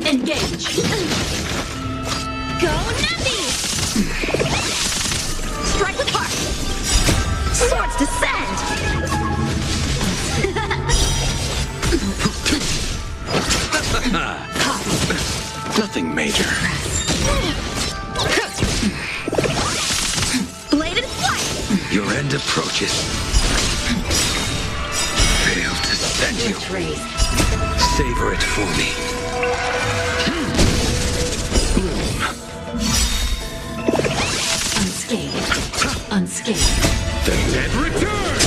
Engage! Go Nappy! Strike with heart! Swords descend! Nothing major. Blade and flight! Your end approaches. Fail to send you. Savor it for me. Unscathed. Unscathed. The dead return!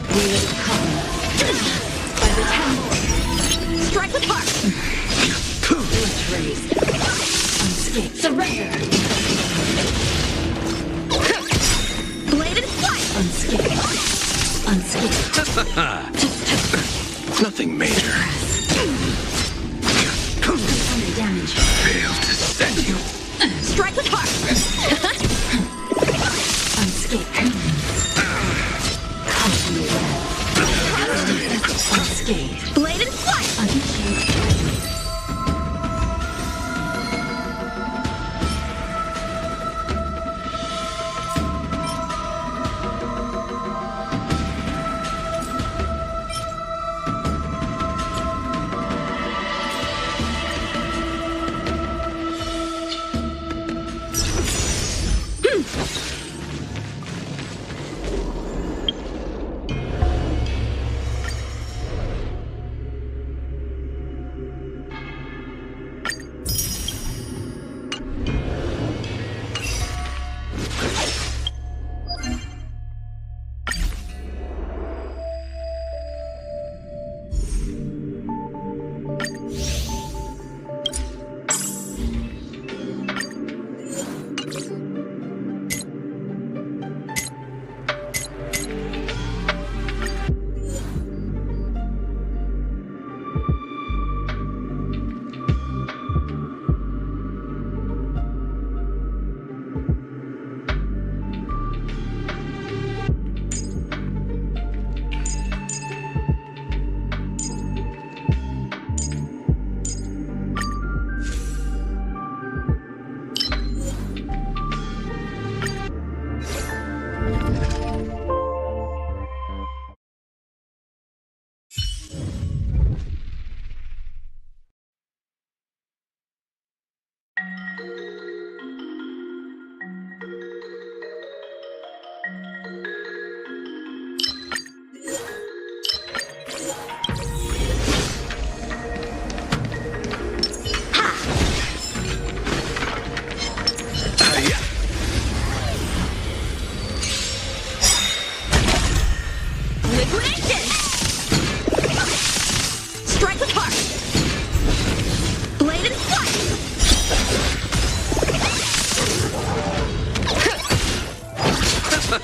We will come by the temple. Strike with heart! Let's raise. Unscathed. Surrender! Blade and flight! Unscathed. Unscathed. Nothing major. Minor damage. Fail to send you. Strike with heart! Unscathed. Unscathed. Blade and flight! Unscathed.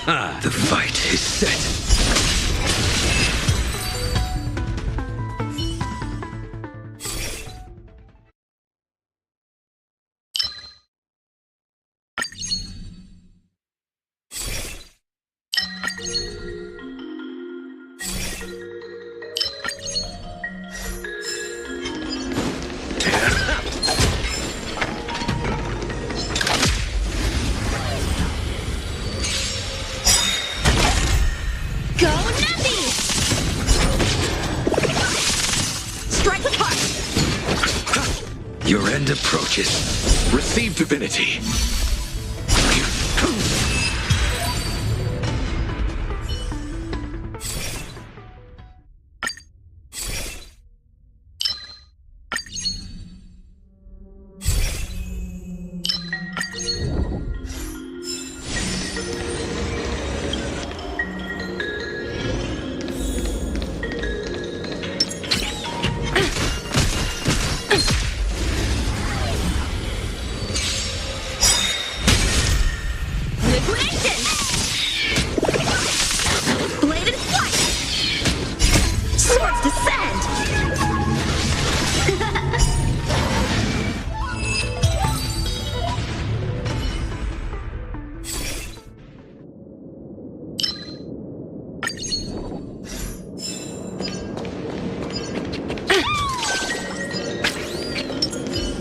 The fight is set. Your end approaches. Receive divinity.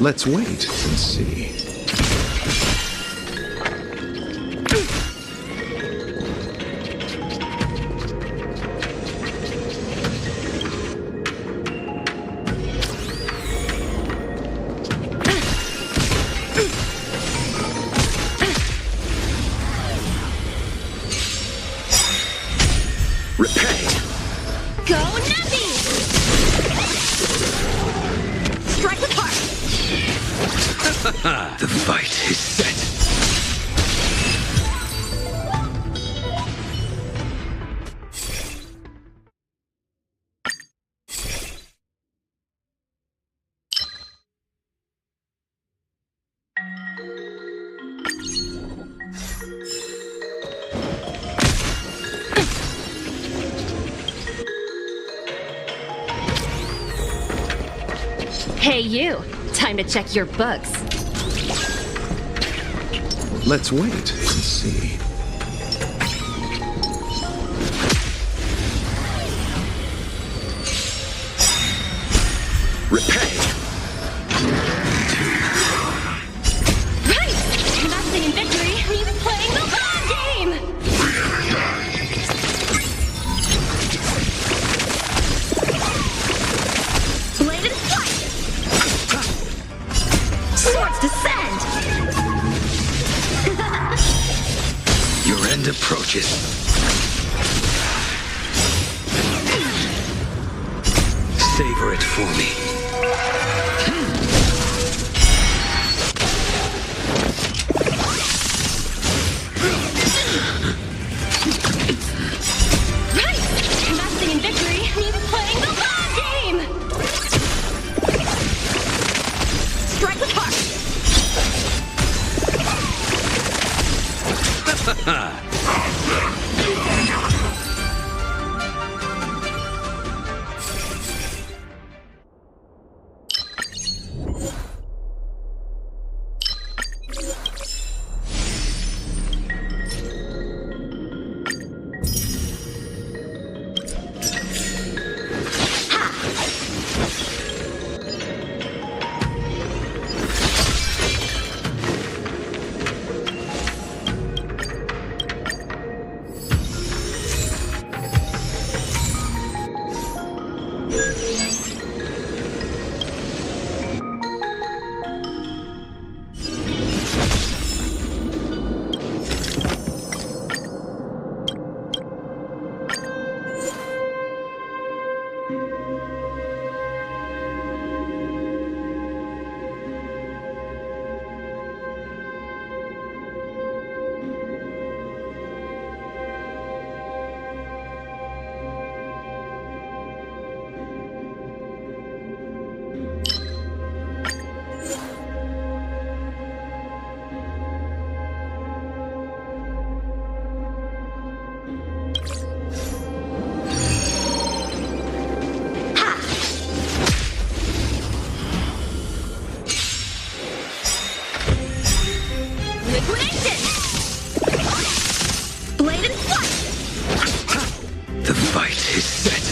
Let's wait and see. The fight is set. Hey you, time to check your books. Let's wait and see. Repay. Right! Investing in victory means playing the long game! Bladed flight! Swords descend! Your end approaches. Savor it for me. Right! Investing in victory means playing the long game! Strike with heart! Blade and flight! The fight is set.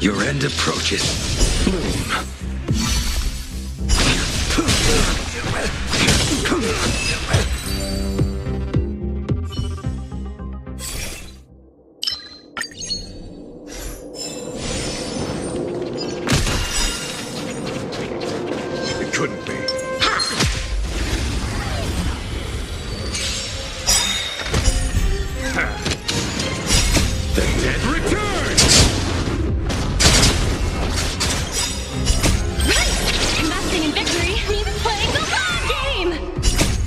Your end approaches. Bloom. It couldn't be. The dead return! Investing in victory means playing the long game!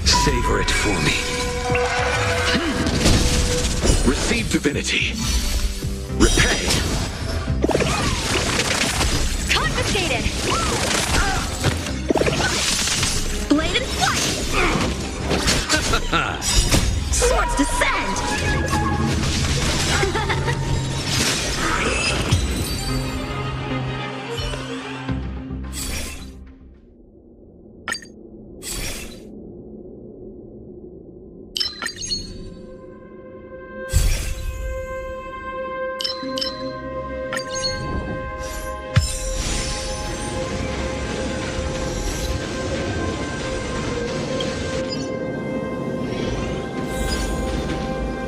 Savor it for me. Receive divinity. Repay. Confiscated! Blade and flight! Swords descend!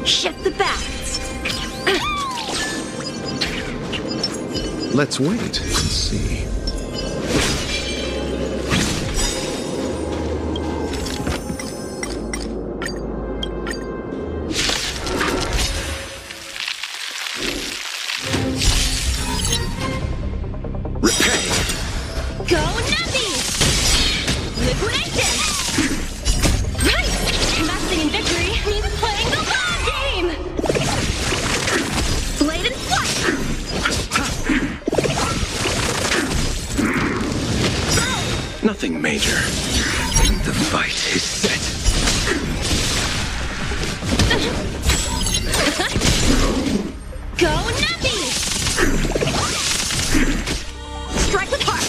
Shift the balance. Let's wait and see. Go Navi! Liquidation! Right! Investing in victory means playing the long game! Blade and flight! Nothing major. The fight is set. Go Navi! Strike with heart!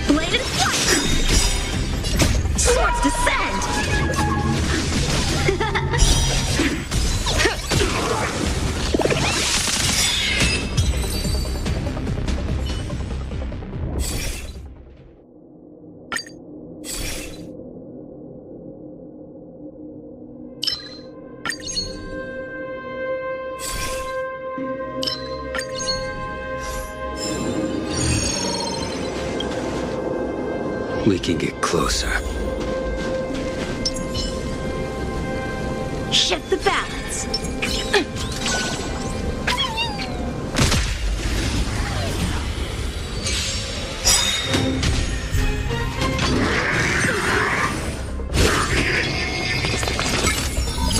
Blade and flight! Swords descend! We can get closer. Shift the balance.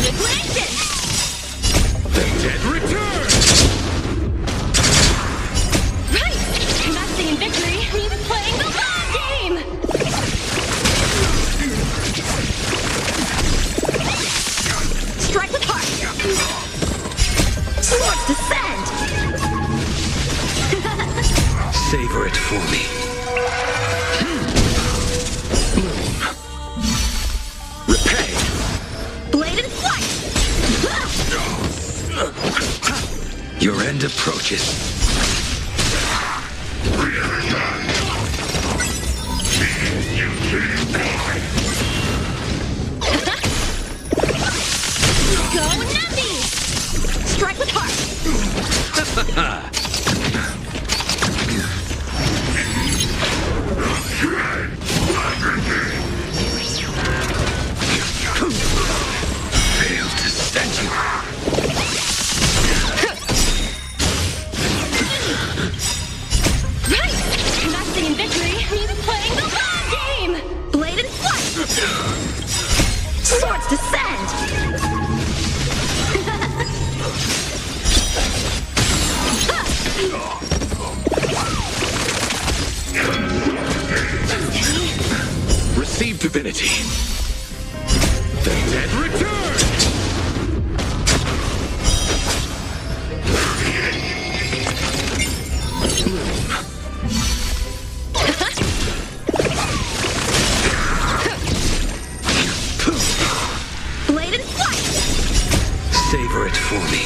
Liquidation! The dead return! Right! Investing in victory means playing the long game! Strike with heart! Swords descend! Savor it for me. Bloom. Repay. Blade and flight! Your end approaches. Go Navi! Strike with heart! Failed to send you. Right! Investing in victory means playing the long game! Blade and flight! Swords descend! Receive divinity. The dead return! Blade and flight! Savor it for me.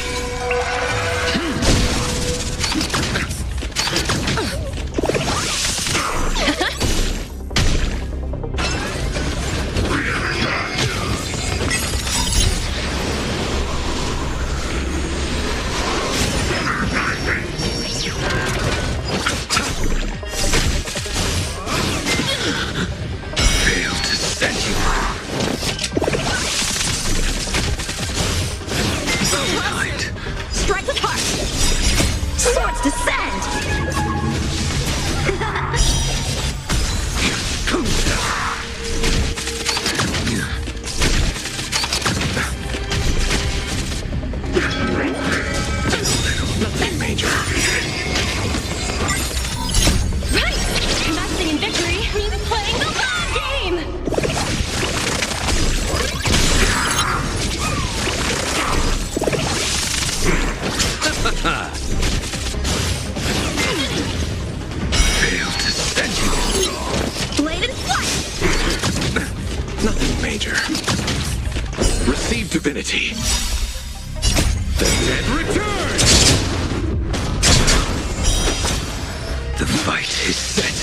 Failed to send you. Kind. Strike with heart! Swords descend! Nothing major. Right! Investing in victory means playing the long game! Failed to send you. Blade and flight! Nothing major. Receive divinity. The dead return! The fight is set.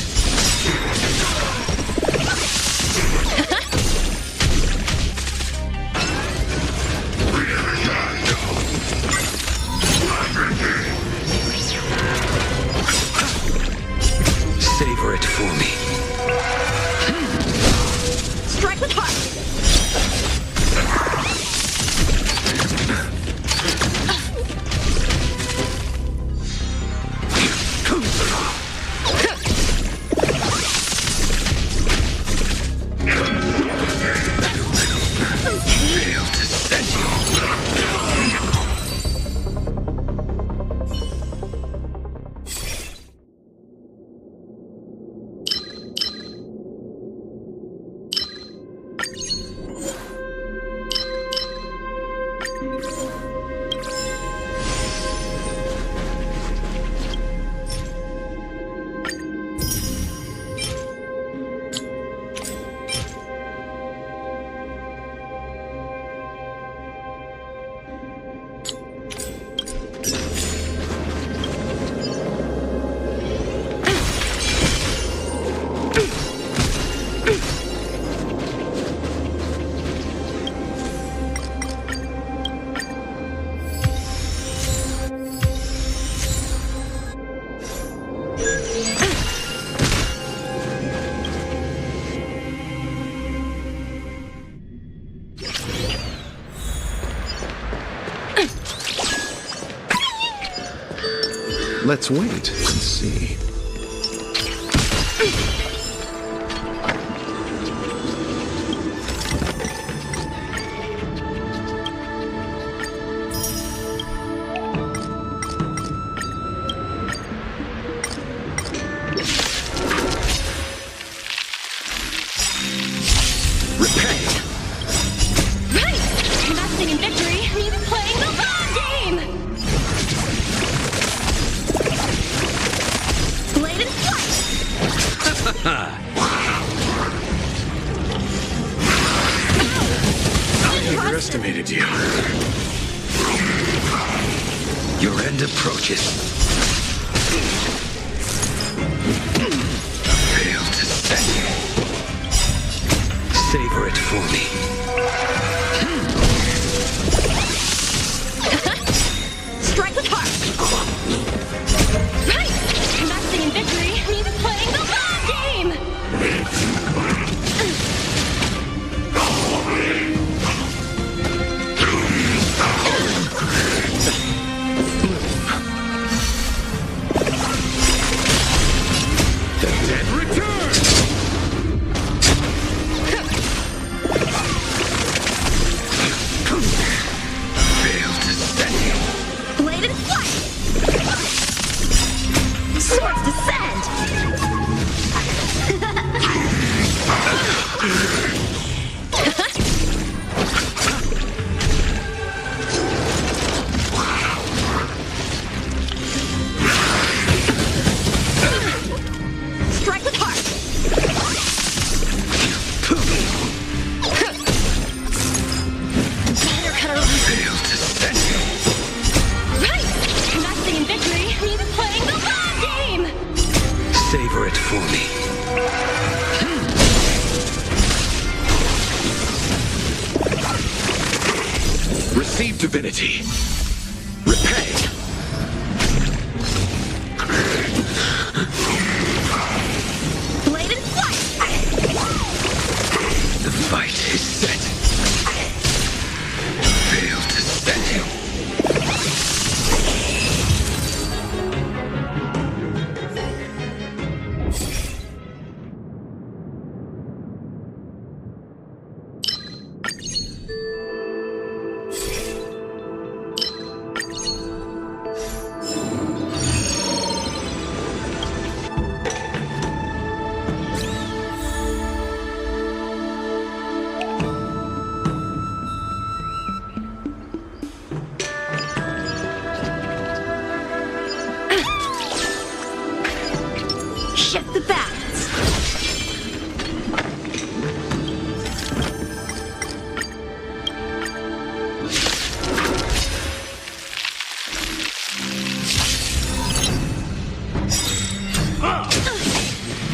Savor it for me. Strike with heart! Failed to send you. Let's wait and see. Investing in victory means playing the long game! Blade and flight! I underestimated you. Your end approaches. Failed to send you. Savor it for me. Strike with heart! in flight! Swords descend! Strike with heart! Better cut her off. Fail to stand. Right! Investing in victory means playing the long game! Savor it for me. Receive divinity. Repay. Blade in flight! The fight is set. Fail to stand. Shift the balance!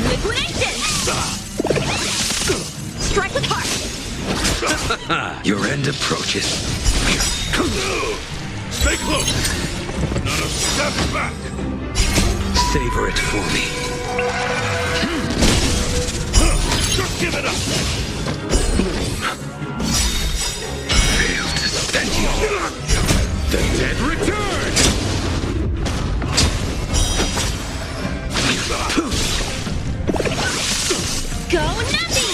Liquidation! Strike with heart! Your end approaches. Stay close. Not a step back. Savor it for me. Just give it up. Fail to stand. The dead return. Go nutty!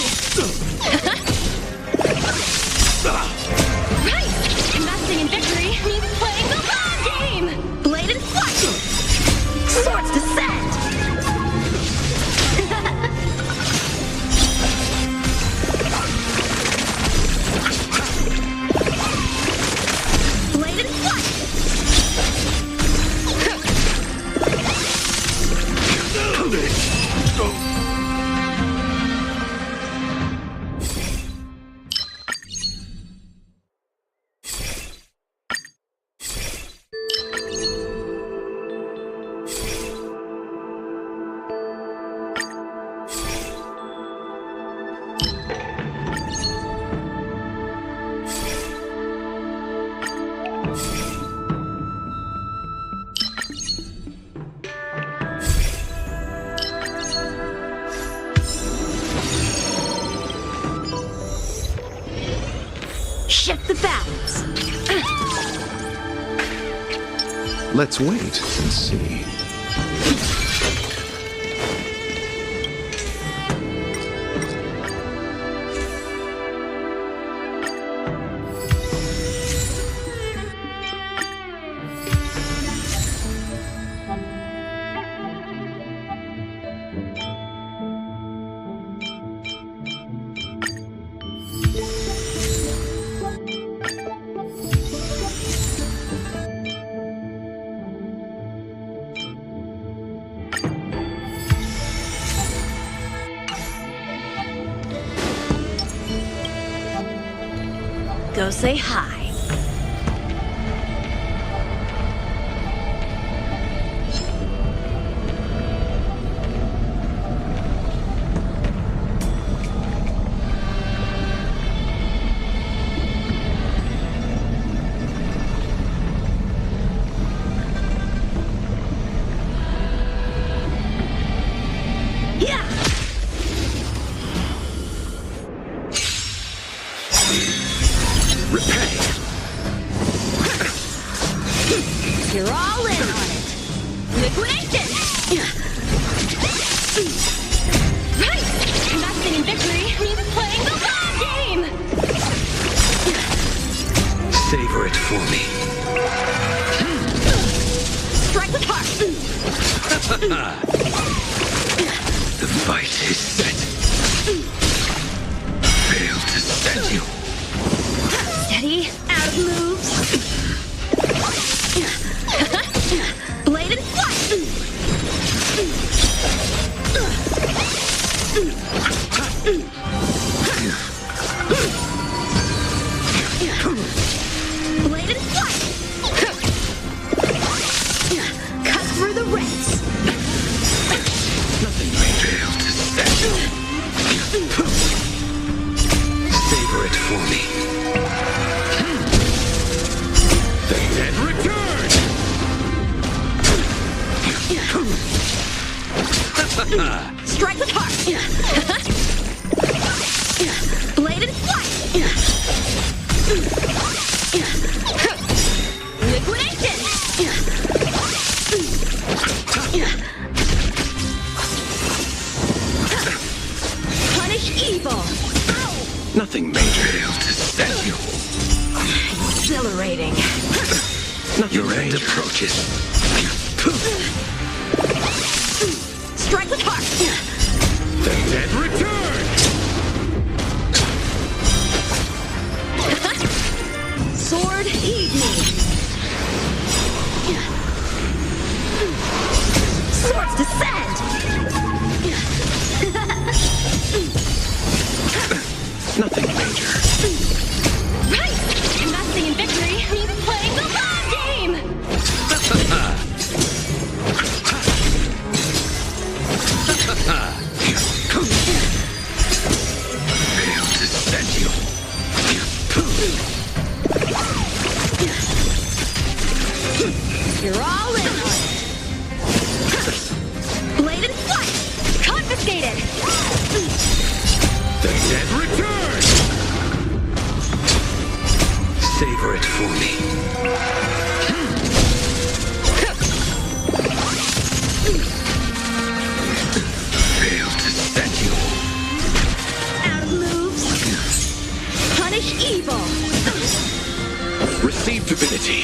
Right! Investing in victory means playing the long game! Blade in flight! Swords descend! Blade in flight! Shift the balance. Let's wait and see. Go say hi. You're all in on it. Liquidation! Right! Investing in victory means playing the long game! Savor it for me. The fight is set. Fail to stand you. Steady, out of moves. Blade and flight. Blade and flight. Cut through the rents. Nothing may fail to stand you. Savor it for me. And return! Strike with heart. Blade and flight. Liquidation. Punish evil. Nothing may fail to stand you. Exhilarating. Your end approaches. Strike with heart. And return! Sword, heed me. Swords descend. Nothing major. Right. Investing in victory means playing the long game. Fail to stand you. You're all in on it. Blade and flight. Confiscated. And return! Savor it for me. Fail to stand you. Out of moves. Punish evil. Receive divinity.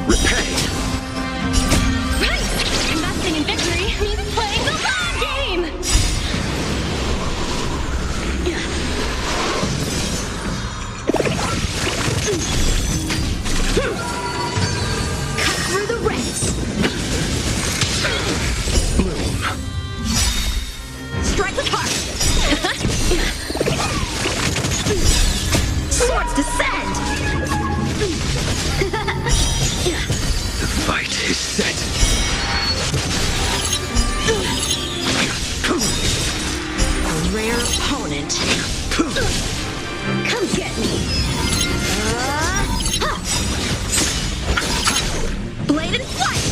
Repay. Right. Investing in victory means playing the long game. Cut through the rents. Bloom. Strike with heart. Swords descend. The fight is set. A rare opponent. Come get me. Blade and flight.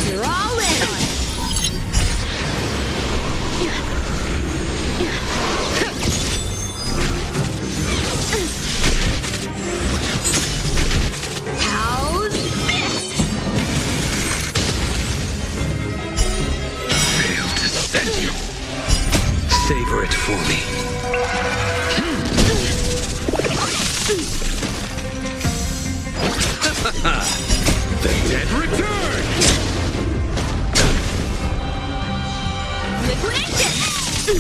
You're all in on it. How's this? Fail to stand you. Savor it for me. And return! Liquidation!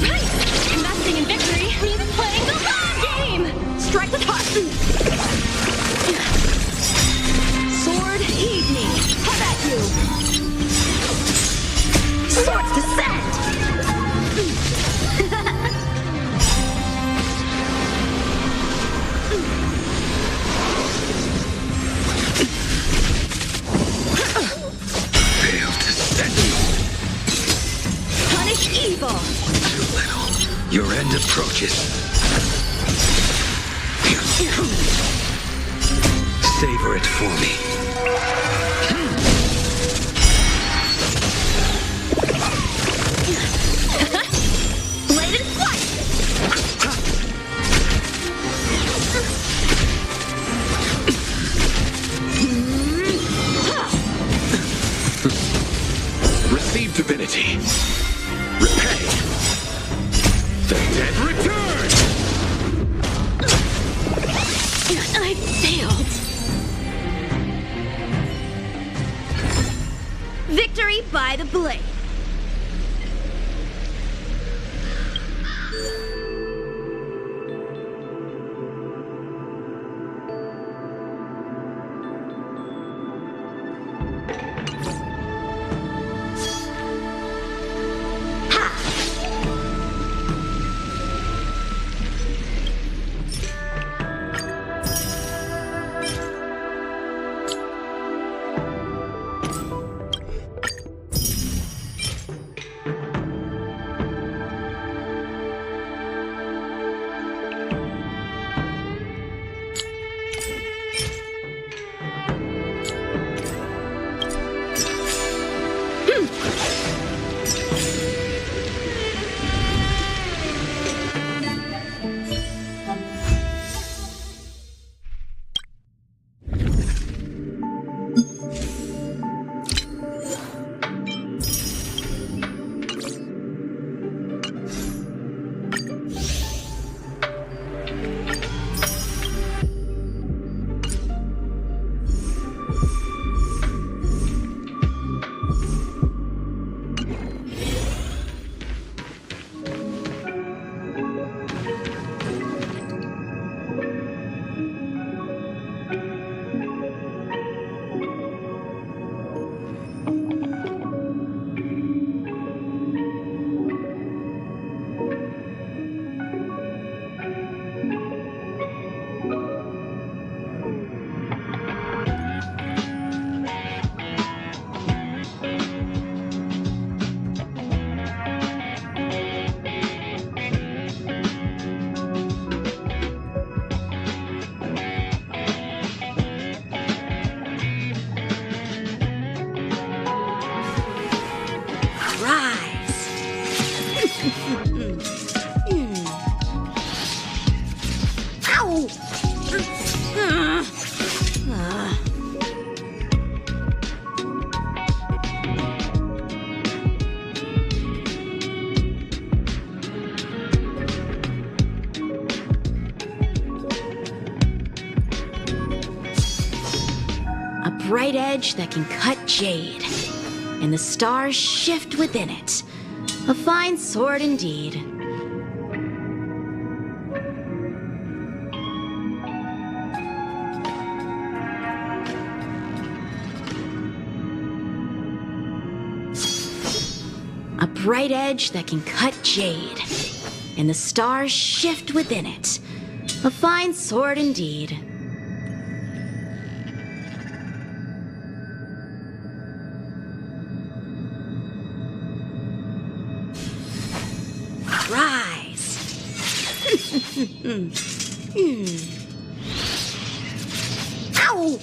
Right! Investing in victory means playing the long game! Strike with heart! Sword, heed me! How about you? Swords descend! Fail to stand you. Punish evil! Too little. Your end approaches. Savor it for me. Blade and flight! Receive divinity. Repay. And return! blade. Bright edge that can cut jade, and the stars shift within it. A fine sword indeed. A bright edge that can cut jade, and the stars shift within it. A fine sword indeed. Rise! Ow!